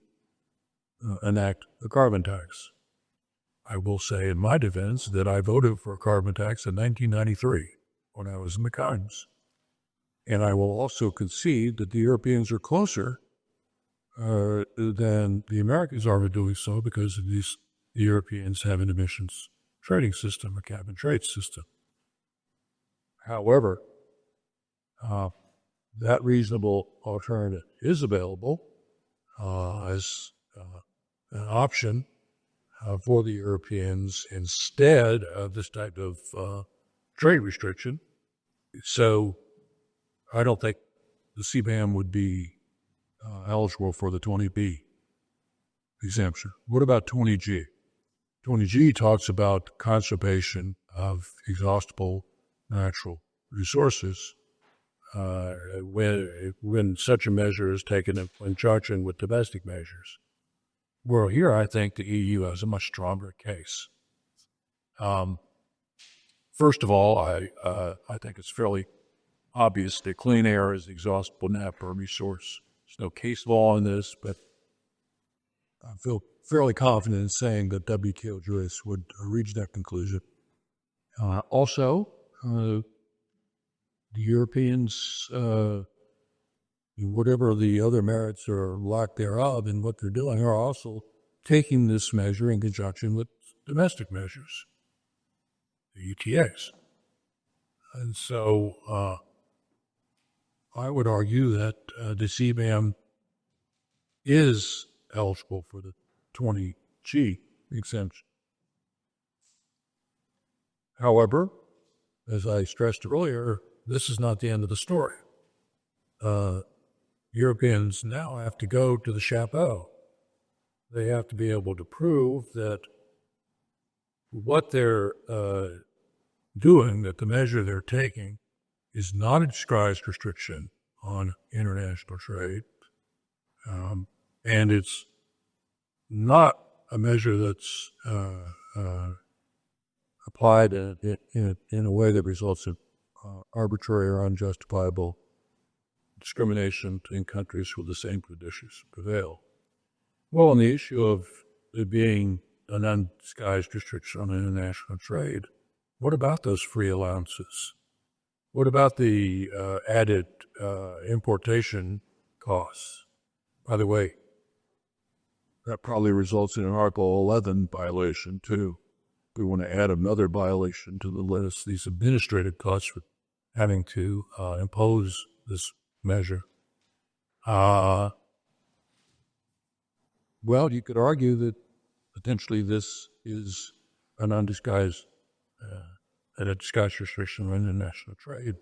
enact a carbon tax. I will say in my defense that I voted for a carbon tax in 1993 when I was in the Congress. And I will also concede that the Europeans are closer than the Americans are to doing so because of the Europeans have an emissions trading system, a cap and trade system. However, that reasonable alternative is available as an option for the Europeans instead of this type of trade restriction. So I don't think the CBAM would be eligible for the 20B exemption. What about 20G? 20G talks about conservation of exhaustible natural resources when such a measure is taken in conjunction with domestic measures. Well, here I think the EU has a much stronger case. First of all, I think it's fairly obvious that clean air is exhaustible natural resource. There's no case law on this, but I feel fairly confident in saying that WTO jurists would reach that conclusion. Also, the Europeans, whatever the other merits or lack thereof in what they're doing, are also taking this measure in conjunction with domestic measures, the ETAs. And so I would argue that the CBAM is eligible for the 20G exemption. However, as I stressed earlier, this is not the end of the story. Europeans now have to go to the chapeau. They have to be able to prove that what they're doing, that the measure they're taking, is not a disguised restriction on international trade, and it's not a measure that's applied in a way that results in arbitrary or unjustifiable discrimination in countries where the same conditions prevail. Well, on the issue of it being an undisguised restriction on international trade, what about those free allowances? What about the added importation costs? By the way, that probably results in an Article 11 violation, too. We want to add another violation to the list, these administrative costs for having to impose this measure. Well, you could argue that potentially this is an undisguised and a disguised restriction on international trade.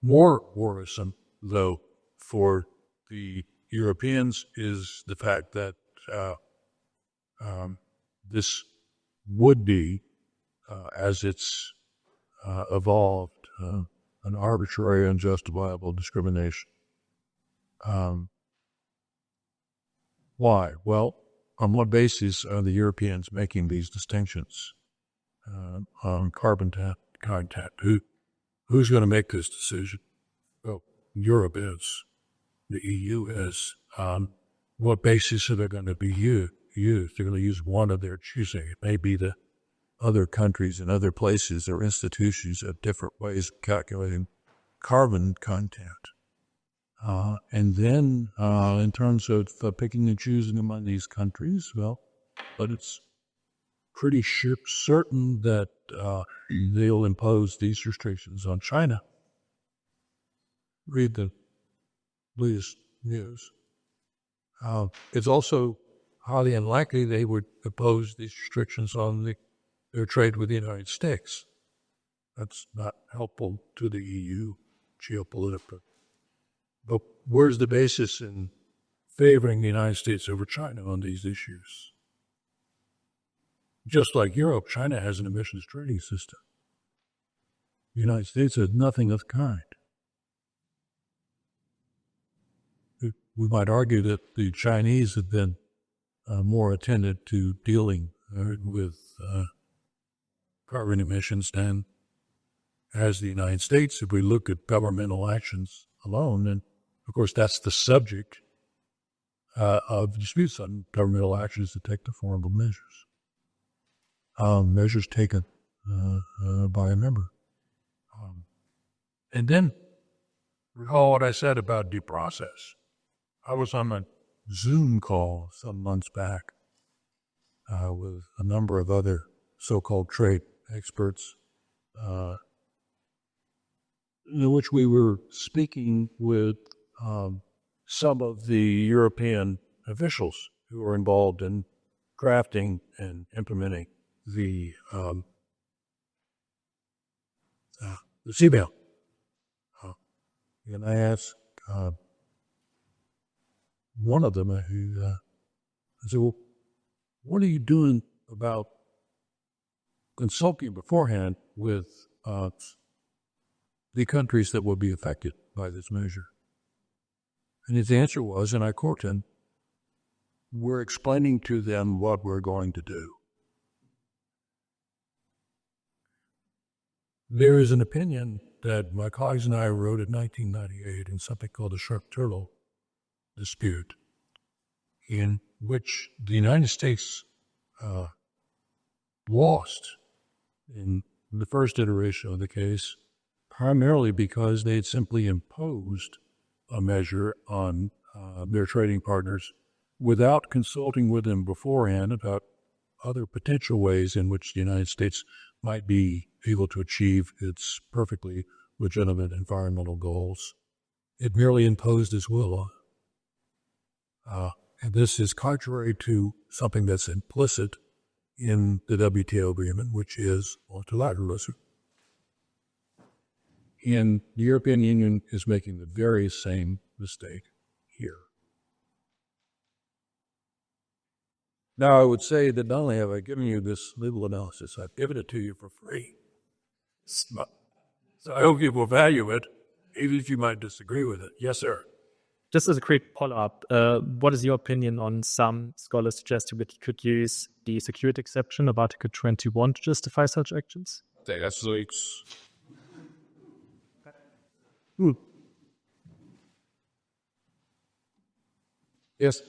More worrisome, though, for the Europeans is the fact that this would be, as it's evolved, an arbitrary, unjustifiable discrimination. Why? Well, on what basis are the Europeans making these distinctions on carbon content? Who's going to make this decision? Well, Europe is. The EU is. What basis are they going to be used? They're going to use one of their choosing. It may be the other countries and other places or institutions have different ways of calculating carbon content. And then in terms of picking and choosing among these countries, well, but it's pretty certain that they'll impose these restrictions on China. Read the latest news. It's also highly unlikely they would impose these restrictions on their trade with the United States. That's not helpful to the EU geopolitically. But where's the basis in favoring the United States over China on these issues? Just like Europe, China has an emissions trading system. The United States has nothing of the kind. We might argue that the Chinese have been more attentive to dealing with carbon emissions than has the United States if we look at governmental actions alone. And, of course, that's the subject of disputes on governmental actions to take the form of measures. Measures taken by a member. And then recall what I said about due process. I was on a Zoom call some months back with a number of other so-called trade experts, in which we were speaking with some of the European officials who were involved in crafting and implementing the CBAM. And I asked one of them, I said, well, what are you doing about consulting beforehand with the countries that will be affected by this measure? And his answer was, and I quote him, we're explaining to them what we're going to do. There is an opinion that my colleagues and I wrote in 1998 in something called the Sharp Turtle dispute, in which the United States lost in the first iteration of the case, primarily because they had simply imposed a measure on their trading partners without consulting with them beforehand about other potential ways in which the United States might be able to achieve its perfectly legitimate environmental goals. It merely imposed its will. And this is contrary to something that's implicit in the WTO agreement, which is multilateralism. And the European Union is making the very same mistake here. Now, I would say that not only have I given you this legal analysis, I've given it to you for free. So I hope you will value it, even if you might disagree with it. Yes, sir. Just as a quick follow-up, what is your opinion on some scholars suggesting that you could use the security exception of Article 21 to justify such actions? That's Yes.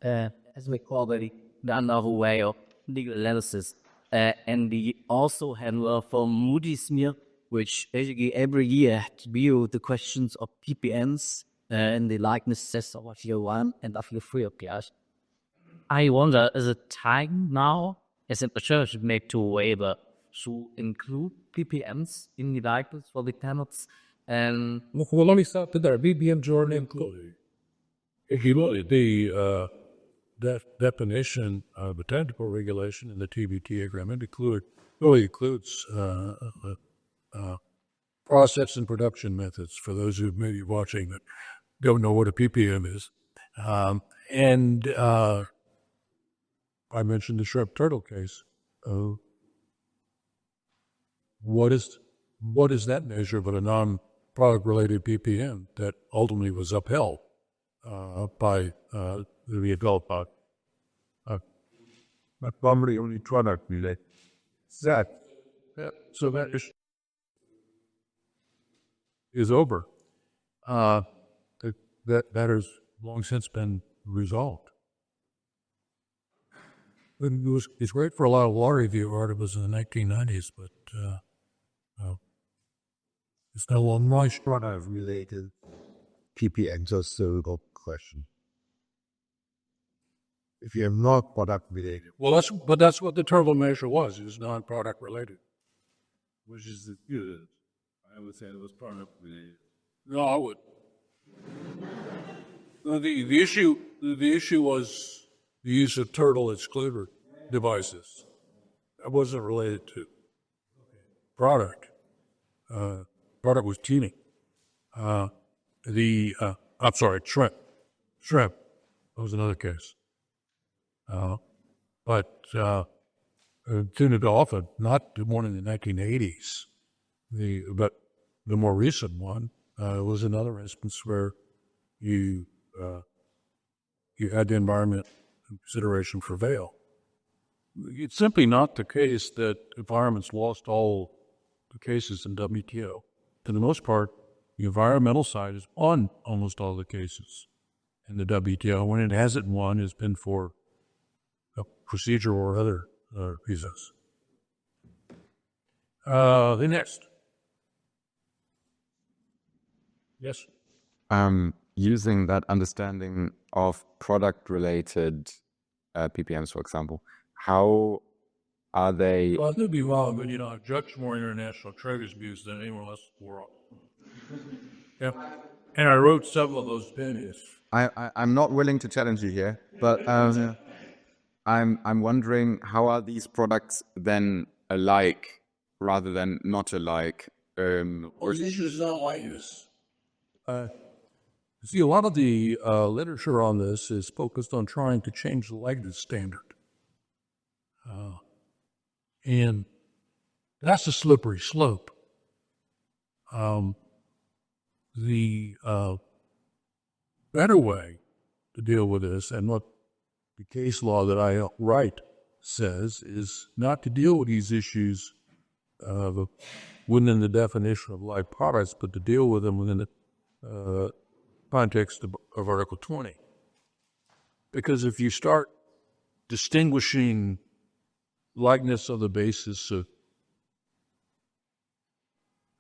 As we call it, the another way of legal analysis. And we also have from Moody's Mir, which basically every year review the questions of PPNs in the likeness test of year 1 and of year 3 of class. I wonder, is it time now, as a church made to waiver, to include PPMs in the likeness for the tenants? And well, let me stop there. BPMs are included. If you look at the definition of a technical regulation in the TBT agreement, really includes process and production methods for those who may be watching that don't know what a PPM is. And I mentioned the shrimp turtle case. What is that measure but a non-product related PPM that ultimately was upheld by the adult part? But probably only product related. So that is over. That has long since been resolved. It's great for a lot of law review articles in the 1990s, but it's no longer Product related PPM, just a good question. If you're not product related. Well, that's what the turtle measure was. It was non-product related. Which is good. I would say it was product related. No, I would. The issue was the use of turtle excluder devices. That wasn't related to product. Product was tuning. I'm sorry, shrimp. Shrimp. That was another case. But tuned it off, not one in the 1980s. But the more recent one was another instance where you had the environment consideration prevail. It's simply not the case that environment's lost all the cases in WTO. For the most part, the environmental side is on almost all the cases in the WTO. When it hasn't won, it's been for a procedure or other reasons. The next. Yes. Using that understanding of product-related PPMs, for example, how are they? Well, I could be wrong, but I've judged more international trade disputes than anyone else in the world. Yeah, and I wrote several of those opinions. I'm not willing to challenge you here, but I'm wondering, how are these products then alike rather than not alike? Or this is not like this. See, a lot of the literature on this is focused on trying to change the likeness standard. And that's a slippery slope. The better way to deal with this, and what the case law that I write says, is not to deal with these issues within the definition of like products, but to deal with them within the context of Article 20. Because if you start distinguishing likeness on the basis of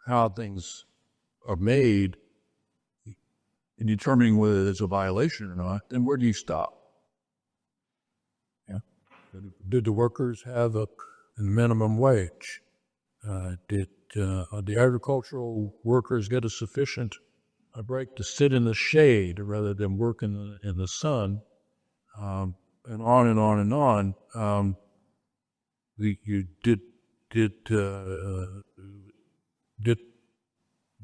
how things are made and determining whether there's a violation or not, then where do you stop? Yeah. Did the workers have a minimum wage? Did the agricultural workers get a sufficient break to sit in the shade rather than work in the sun? And on and on and on. Did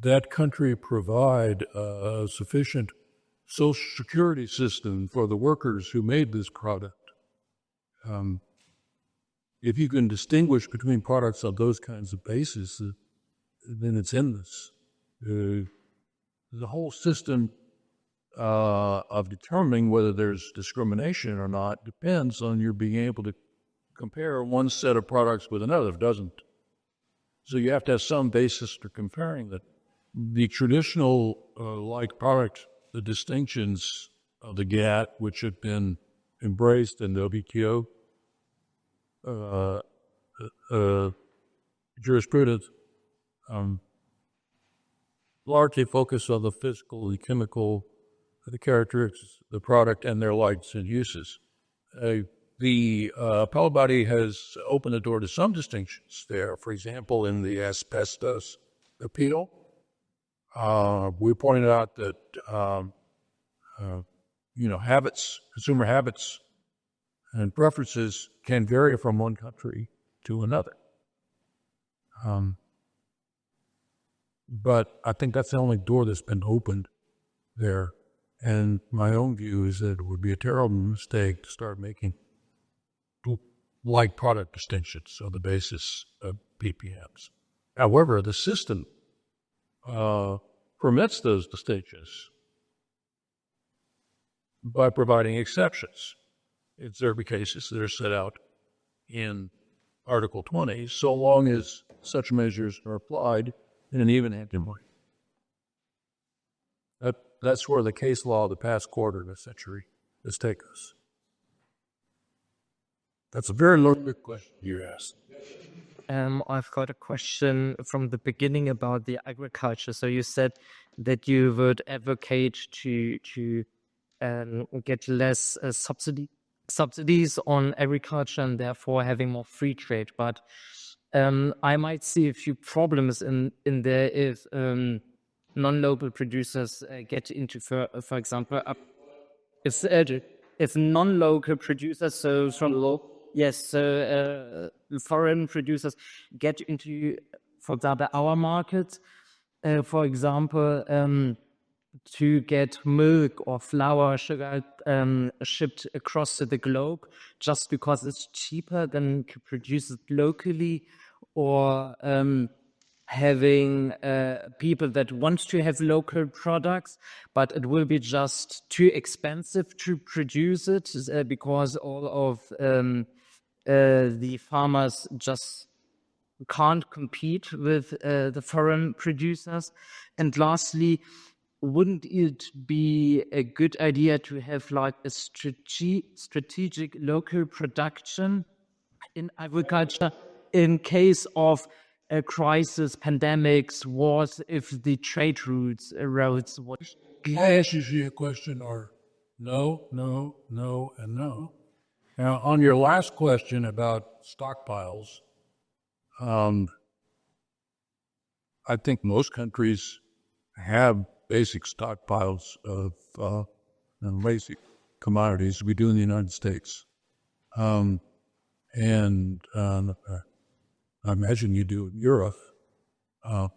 that country provide a sufficient social security system for the workers who made this product? If you can distinguish between products on those kinds of bases, then it's endless. The whole system of determining whether there's discrimination or not depends on your being able to compare one set of products with another. It doesn't. So you have to have some basis for comparing that. The traditional like product, the distinctions of the GATT, which have been embraced in the WTO jurisprudence, largely focus on the physical and chemical, the characteristics of the product and their likes and uses. The appellate body has opened the door to some distinctions there. For example, in the asbestos appeal, we pointed out that consumer habits and preferences can vary from one country to another. But I think that's the only door that's been opened there. And my own view is that it would be a terrible mistake to start making like product distinctions on the basis of PPMs. However, the system permits those distinctions by providing exceptions in certain cases that are set out in Article 20, so long as such measures are applied in an even-handed way. That's where the case law of the past quarter of a century has taken us. That's a very loaded question you asked. I've got a question from the beginning about the agriculture. So you said that you would advocate to get less subsidies on agriculture and therefore having more free trade. But I might see a few problems in there if non-local producers get into, for example, if non-local producers, so from foreign producers get into, for example, our market, for example, to get milk or flour, sugar shipped across the globe just because it's cheaper than to produce it locally, or having people that want to have local products, but it will be just too expensive to produce it because all of the farmers just can't compete with the foreign producers. And lastly, wouldn't it be a good idea to have like a strategic local production in agriculture in case of a crisis, pandemics, wars, if the trade routes would? Can I ask you a question, or no, no, no, and no? Now, on your last question about stockpiles, I think most countries have basic stockpiles of basic commodities. We do in the United States. And I imagine you do in Europe. But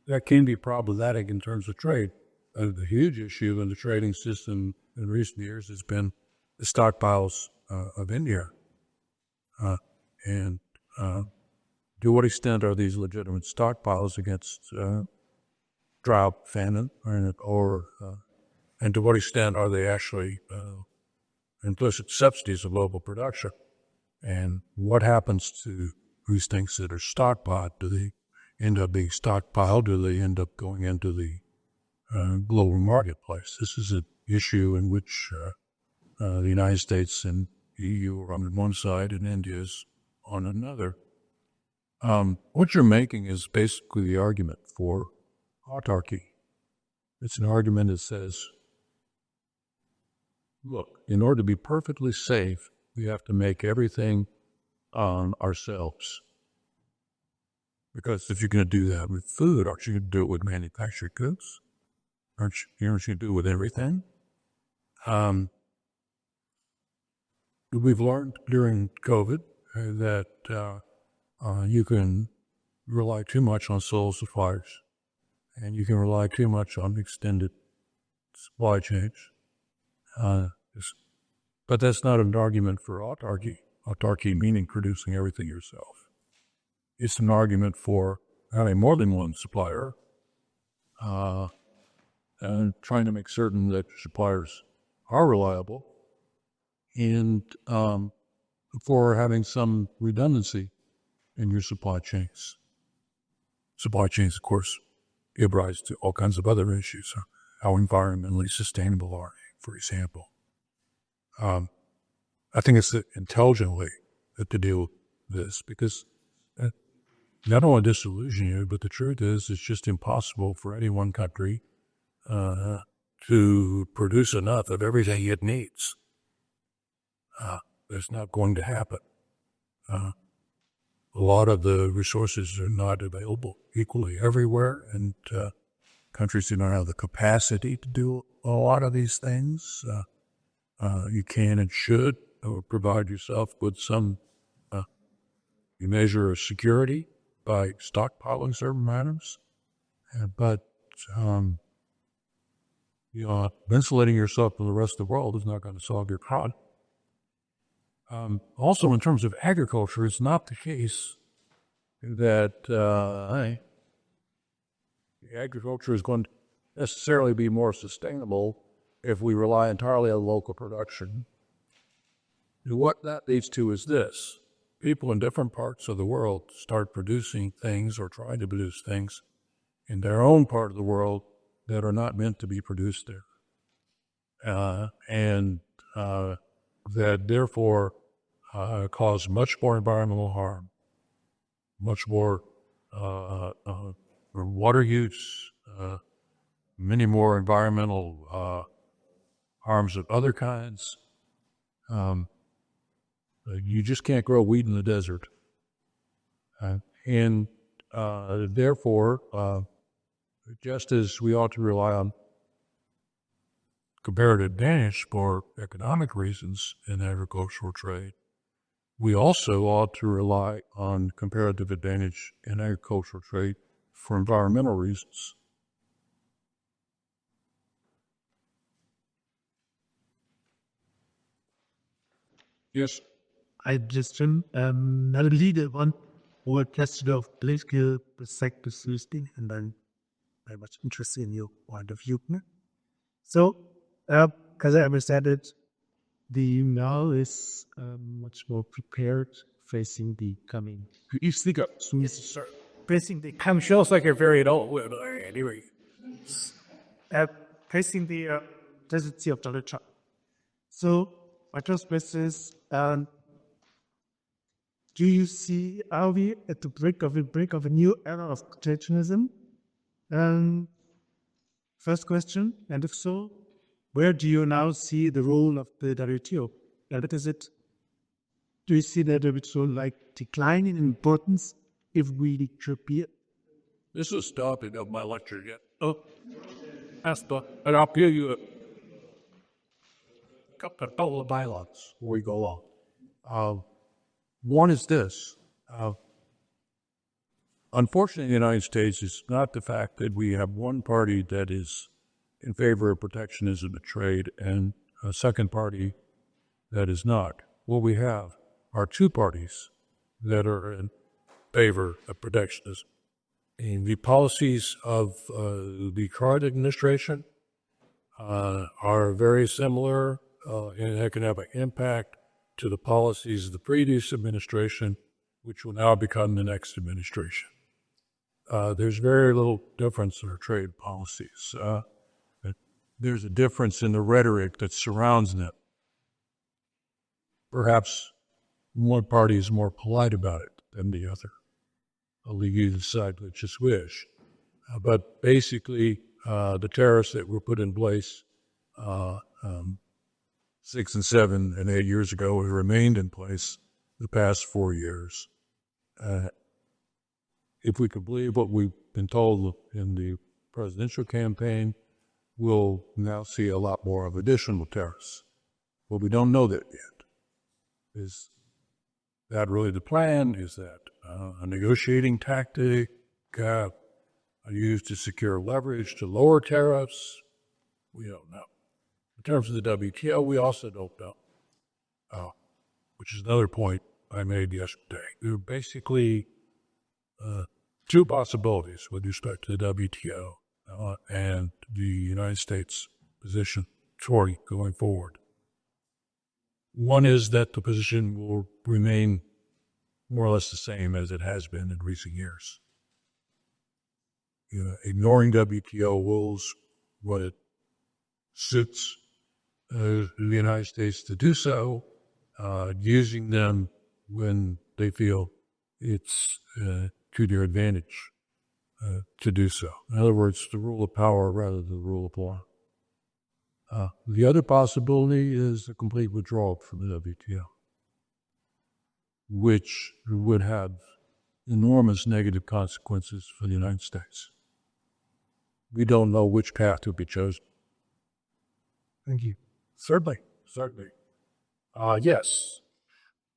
that can be problematic in terms of trade. The huge issue in the trading system in recent years has been the stockpiles of India. And to what extent are these legitimate stockpiles against drought, famine, and to what extent are they actually implicit subsidies of local production? And what happens to these things that are stockpiled? Do they end up being stockpiled? Do they end up going into the global marketplace? This is an issue in which the United States and EU are on one side and India is on another. What you're making is basically the argument for autarky. It's an argument that says, look, in order to be perfectly safe, we have to make everything on ourselves. Because if you're going to do that with food, aren't you going to do it with manufactured goods? Aren't you going to do it with everything? We've learned during COVID that you can rely too much on sole suppliers, and you can rely too much on extended supply chains. But that's not an argument for autarky. Autarky meaning producing everything yourself. It's an argument for having more than one supplier and trying to make certain that your suppliers are reliable and for having some redundancy in your supply chains. Supply chains, of course, give rise to all kinds of other issues. How environmentally sustainable are they, for example? I think it's intelligent way to deal with this, because I don't want to disillusion you, but the truth is it's just impossible for any one country to produce enough of everything it needs. That's not going to happen. A lot of the resources are not available equally everywhere, and countries do not have the capacity to do a lot of these things. You can and should provide yourself with some measure of security by stockpiling certain items, but insulating yourself from the rest of the world is not going to solve your problem. Also, in terms of agriculture, it's not the case that agriculture is going to necessarily be more sustainable if we rely entirely on local production. What that leads to is this. People in different parts of the world start producing things or trying to produce things in their own part of the world that are not meant to be produced there. And that therefore cause much more environmental harm, much more water use, many more environmental harms of other kinds. You just can't grow wheat in the desert. And therefore, just as we ought to rely on comparative advantage for economic reasons in agricultural trade, we also ought to rely on comparative advantage in agricultural trade for environmental reasons. Yes. I just not a leader one. or question of political perspective listing, and I'm very much interested in your point of view. So, because I understand it, the now is much more prepared facing the coming. You speak up. Facing the I'm sure like you're very old. Anyway. facing the presidency of Donald Trump. So, my first question is, do you see, are we at the brink of a new era of protectionism? First question, and if so, where do you now see the role of the WTO? And is it, do you see that WTO like decline in importance if we should be? This is the topic of my lecture yet. Oh, and I'll give you a couple of dialogues before we go on. One is this. Unfortunately, in the United States, it's not the fact that we have one party that is in favor of protectionism and trade and a second party that is not. What we have are two parties that are in favor of protectionism. And the policies of the current administration are very similar in economic impact to the policies of the previous administration, which will now become the next administration. There's very little difference in our trade policies. There's a difference in the rhetoric that surrounds them. Perhaps one party is more polite about it than the other. I'll leave you to decide which you wish. But basically, the tariffs that were put in place 6 and 7 and 8 years ago have remained in place the past 4 years. If we could believe what we've been told in the presidential campaign, we'll now see a lot more of additional tariffs. But we don't know that yet. Is that really the plan? Is that a negotiating tactic used to secure leverage to lower tariffs? We don't know. In terms of the WTO, we also don't know, which is another point I made yesterday. There are basically two possibilities with respect to the WTO and the United States position toward going forward. One is that the position will remain more or less the same as it has been in recent years. Ignoring WTO rules when it suits the United States to do so, using them when they feel it's to their advantage to do so. In other words, the rule of power rather than the rule of law. The other possibility is a complete withdrawal from the WTO, which would have enormous negative consequences for the United States. We don't know which path will be chosen. Thank you. Certainly. Yes.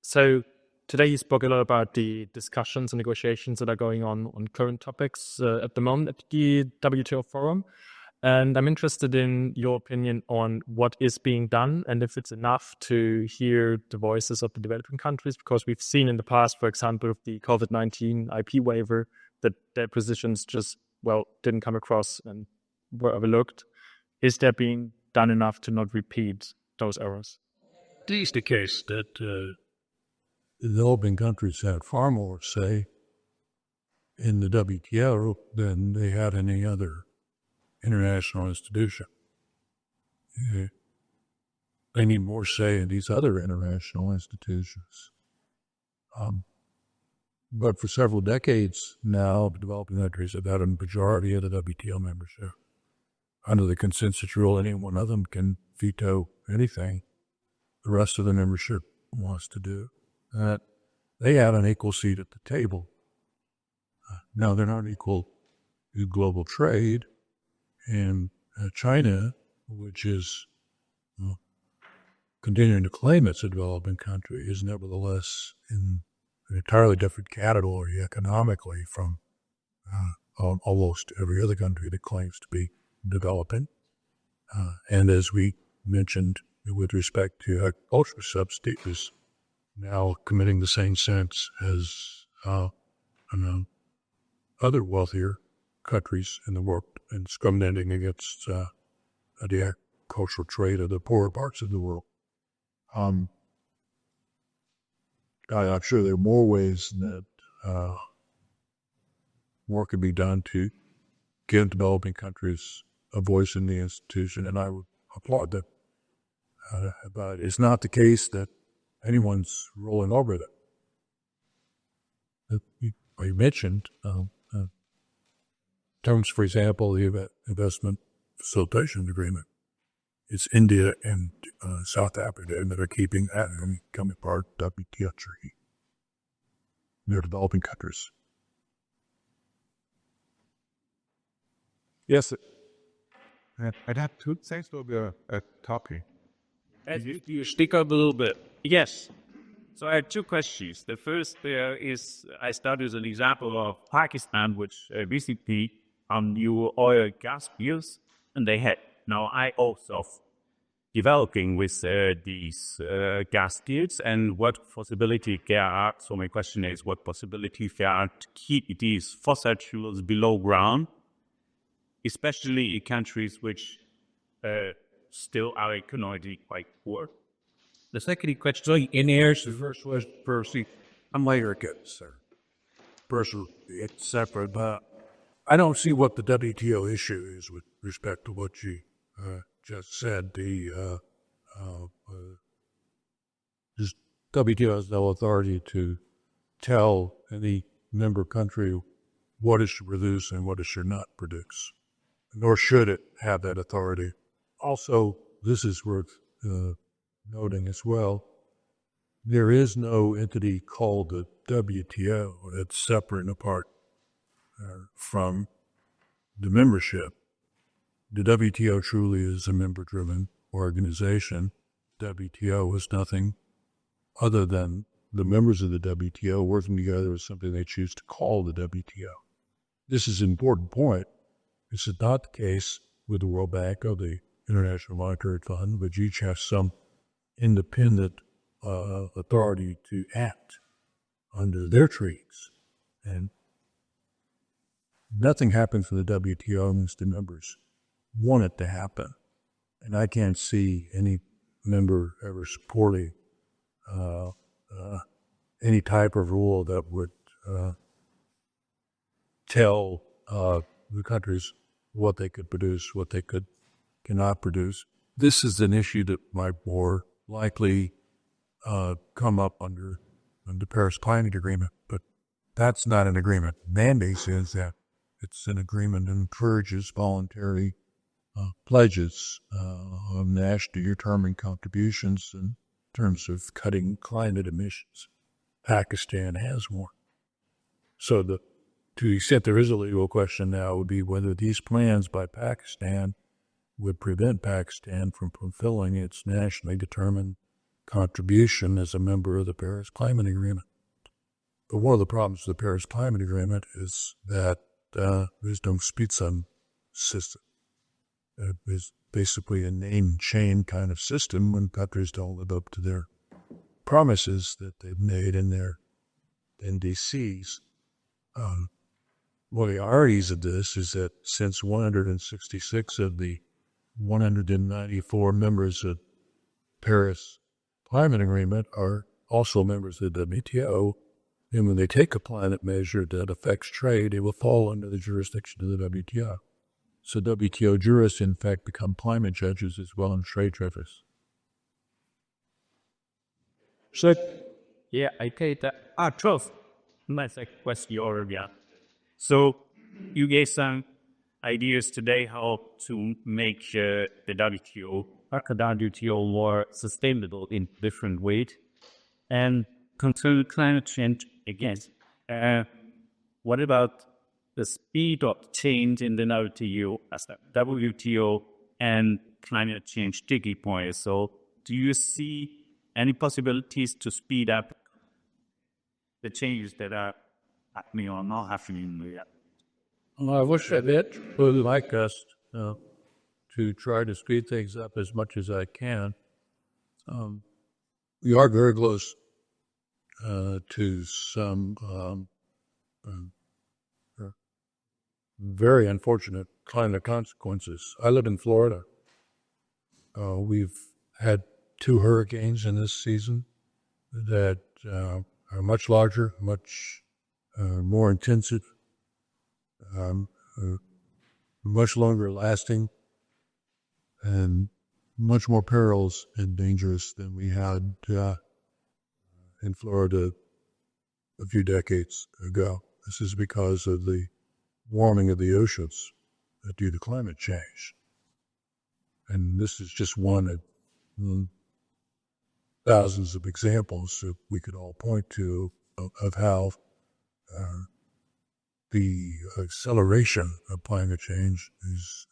So today you spoke a lot about the discussions and negotiations that are going on current topics at the moment at the WTO forum. And I'm interested in your opinion on what is being done and if it's enough to hear the voices of the developing countries, because we've seen in the past, for example, with the COVID-19 IP waiver, that their positions just, didn't come across and were overlooked. Is there being done enough to not repeat those errors? It is the case that the developing countries had far more say in the WTO than they had in any other international institution. They need more say in these other international institutions. But for several decades now, the developing countries have had a majority of the WTO membership. Under the consensus rule, any one of them can veto anything the rest of the membership wants to do. They have an equal seat at the table. Now, they're not equal to global trade. And China, which is continuing to claim it's a developing country, is nevertheless in an entirely different category economically from almost every other country that claims to be developing. And as we mentioned with respect to agricultural subsidies, now committing the same sense as other wealthier countries in the world and discriminating against the agricultural trade of the poorer parts of the world. I'm sure there are more ways that more can be done to give developing countries a voice in the institution, and I would applaud them. But it's not the case that anyone's rolling over them. You mentioned terms, for example, the investment facilitation agreement. It's India and South Africa that are keeping that and becoming part of WTO treaty. They're developing countries. Yes, I'd have two things to be a topic. As you speak up a little bit. Yes. So I have two questions. The first is, I start with an example of Pakistan, which basically new oil and gas fields, and they had now also developing with these gas fields, and what possibility there are. So my question is, what possibility there are to keep these fossil fuels below ground, especially in countries which still are economically quite poor? The second question in airs, The first was Percy. I'm later getting sir. Percy, it's separate, but I don't see what the WTO issue is with respect to what you just said. The WTO has no authority to tell any member country what it should produce and what it should not produce, nor should it have that authority. Also, this is worth noting as well, there is no entity called the WTO that's separate and apart from the membership. The WTO truly is a member-driven organization. WTO is nothing other than the members of the WTO working together as something they choose to call the WTO. This is an important point. This is not the case with the World Bank or the International Monetary Fund, but each has some independent authority to act under their treaties. And nothing happens for the WTO unless the members want it to happen. And I can't see any member ever supporting any type of rule that would tell the countries what they could produce, what they cannot produce. This is an issue that might more likely come up under the Paris Climate Agreement, but that's not an agreement. Mandates is that it's an agreement that encourages voluntary pledges of nationally determined contributions in terms of cutting climate emissions. Pakistan has one. So to the extent there is a legal question now would be whether these plans by Pakistan would prevent Pakistan from fulfilling its nationally determined contribution as a member of the Paris Climate Agreement. But one of the problems with the Paris Climate Agreement is that there's no Spitzen system. It's basically a name chain kind of system when countries don't live up to their promises that they've made in their NDCs. One of the ironies of this is that since 166 of the 194 members of Paris Climate Agreement are also members of the WTO, and when they take a climate measure that affects trade, it will fall under the jurisdiction of the WTO. So WTO jurists, in fact, become climate judges as well in trade treaties. So, yeah, I take that. 12. My second question already. So, you gave some ideas today how to make the WTO more sustainable in different ways. And concerning climate change again, what about the speed of change in the WTO and climate change sticky point? So do you see any possibilities to speed up the changes that are happening or not happening yet? Well, I wish I would like us to try to speed things up as much as I can. We are very close to some very unfortunate climate consequences. I live in Florida. We've had 2 hurricanes in this season that are much larger, much more intensive, much longer lasting, and much more perilous and dangerous than we had in Florida a few decades ago. This is because of the warming of the oceans due to climate change. And this is just one of thousands of examples that we could all point to of how the acceleration of climate change is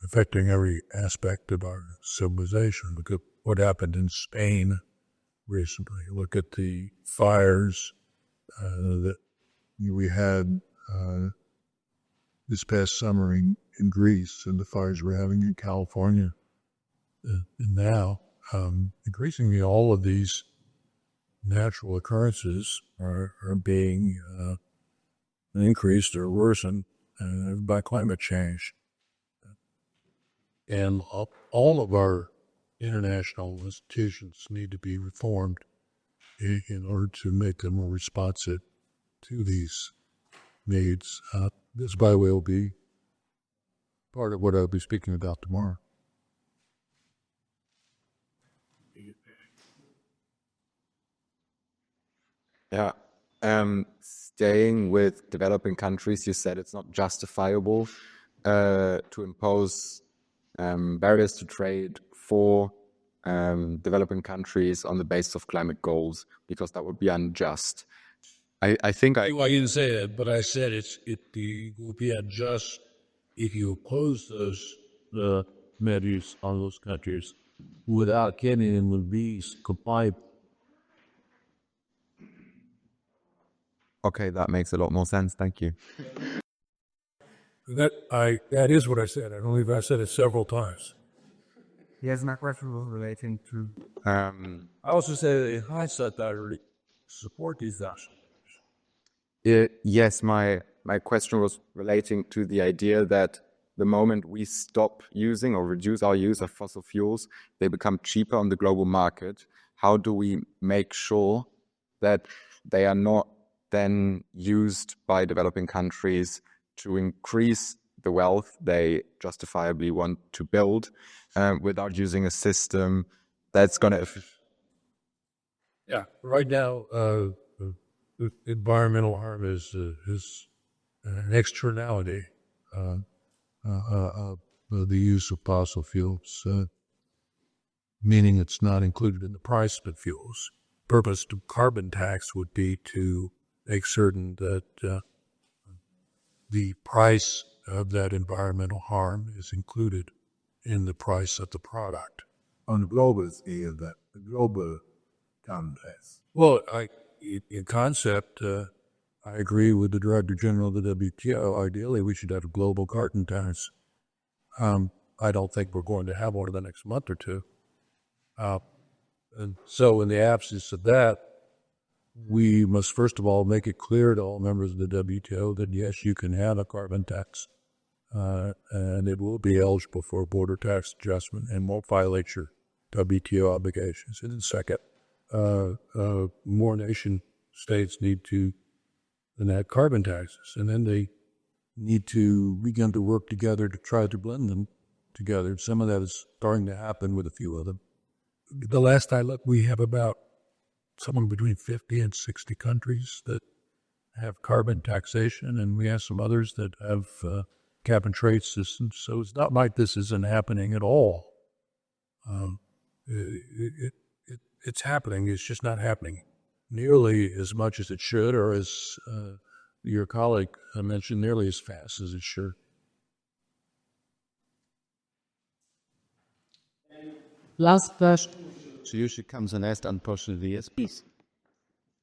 affecting every aspect of our civilization. Look at what happened in Spain recently. Look at the fires that we had this past summer in Greece, and the fires we're having in California. And now, increasingly, all of these natural occurrences are being increased or worsened by climate change. And all of our international institutions need to be reformed in order to make them more responsive to these needs. This, by the way, will be part of what I'll be speaking about tomorrow. Yeah. Staying with developing countries, you said it's not justifiable to impose barriers to trade for developing countries on the basis of climate goals, because that would be unjust. I think I... Well, I didn't say that, but I said it would be unjust if you oppose those measures on those countries without getting them to be compliant. Okay, that makes a lot more sense. Thank you. That is what I said. I believe I said it several times. Yes, my question was relating to... I also said in hindsight that I really support these actions. Yes, my question was relating to the idea that the moment we stop using or reduce our use of fossil fuels, they become cheaper on the global market. How do we make sure that they are not then used by developing countries to increase the wealth they justifiably want to build without using a system that's going to... Yeah, right now, environmental harm is an externality of the use of fossil fuels, meaning it's not included in the price of fuels. Purpose of carbon tax would be to make certain that the price of that environmental harm is included in the price of the product. On the global scale, the global context. Well, in concept, I agree with the Director General of the WTO. Ideally, we should have a global carbon tax. I don't think we're going to have one in the next month or two. And so in the absence of that, we must first of all make it clear to all members of the WTO that yes, you can have a carbon tax, and it will be eligible for a border tax adjustment and won't violate your WTO obligations. And then second, more nation states need to enact carbon taxes, and then they need to begin to work together to try to blend them together. Some of that is starting to happen with a few of them. The last I looked, we have about somewhere between 50 and 60 countries that have carbon taxation, and we have some others that have cap and trade systems. So it's not like this isn't happening at all. It's happening. It's just not happening nearly as much as it should, or as your colleague mentioned, nearly as fast as it should. Last question. So usually comes the next, unfortunately, yes, please.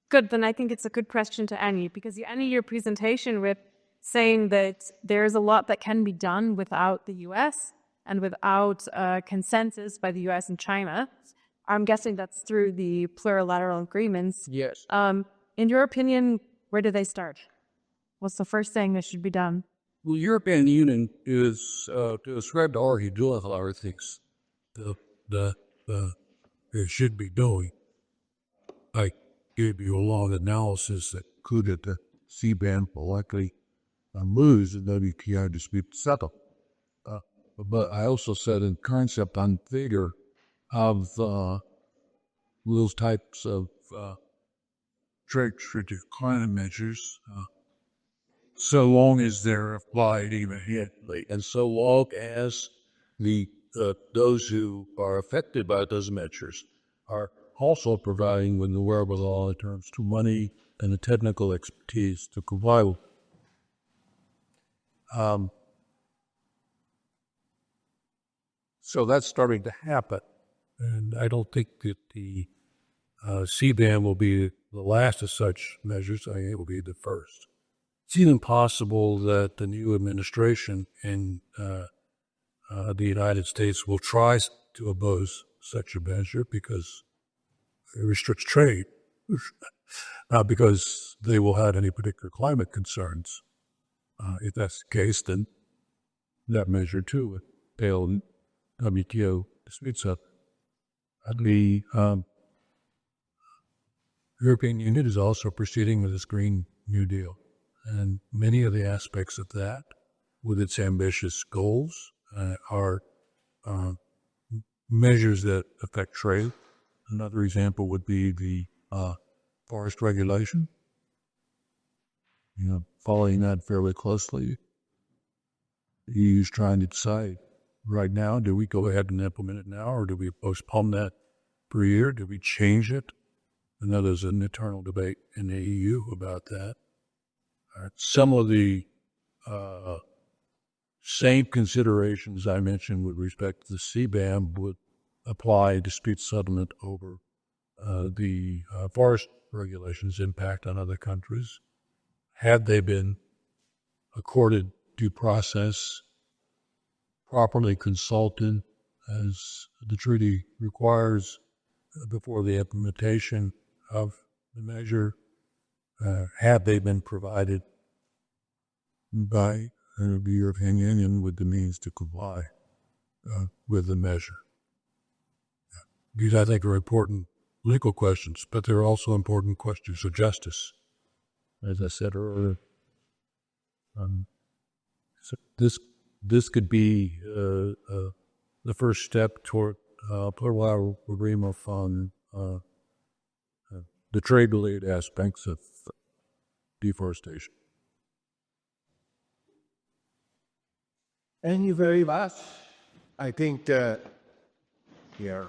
Good, then I think it's a good question to Annie, because you ended your presentation with saying that there's a lot that can be done without the US and without consensus by the US and China. I'm guessing that's through the plurilateral agreements. Yes. In your opinion, where do they start? What's the first thing that should be done? Well, European Union is to describe already doing a lot of things it should be doing. I gave you a long analysis that included the CBAM will likely lose the WTI dispute settle. But I also said in concept on figure of those types of trade restrictive climate measures, so long as they're applied immediately, and so long as the those who are affected by those measures are also providing with the wherewithal in terms of money and the technical expertise to comply with. So that's starting to happen, and I don't think that the CBAM will be the last of such measures. I think it will be the first. It's even possible that the new administration in the United States will try to oppose such a measure because it restricts trade, not because they will have any particular climate concerns. If that's the case, then that measure too would fail WTO disputes up. The European Union is also proceeding with its Green New Deal, and many of the aspects of that, with its ambitious goals, are measures that affect trade. Another example would be the forest regulation. Following that fairly closely. The EU is trying to decide right now, do we go ahead and implement it now, or do we postpone that per year? Do we change it? I know there's an eternal debate in the EU about that. Some of the same considerations I mentioned with respect to the CBAM would apply dispute settlement over the forest regulations' impact on other countries. Had they been accorded due process, properly consulted, as the treaty requires before the implementation of the measure, had they been provided by the European Union with the means to comply with the measure. These, I think, are important legal questions, but they're also important questions of justice. As I said earlier, so this could be the first step toward plurilateral agreement on the trade-related aspects of deforestation. Thank you very much. I think here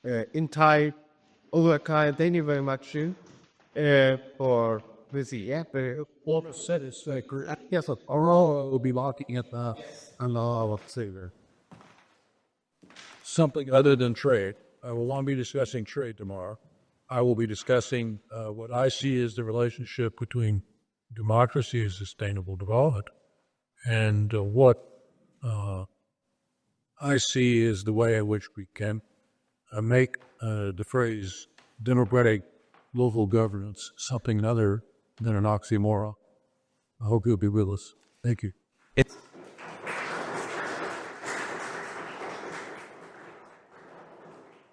in Thai, overkind. Thank you very much for busy. What I said is yes, Aurora will be looking at something other than trade. I will not be discussing trade tomorrow. I will be discussing what I see as the relationship between democracy and sustainable development, and what I see is the way in which we can make the phrase democratic local governance something other than an oxymoron. I hope you'll be with us. Thank you.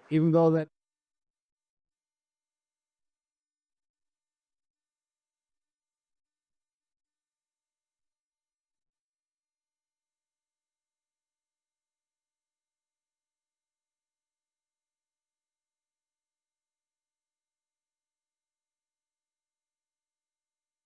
Even though that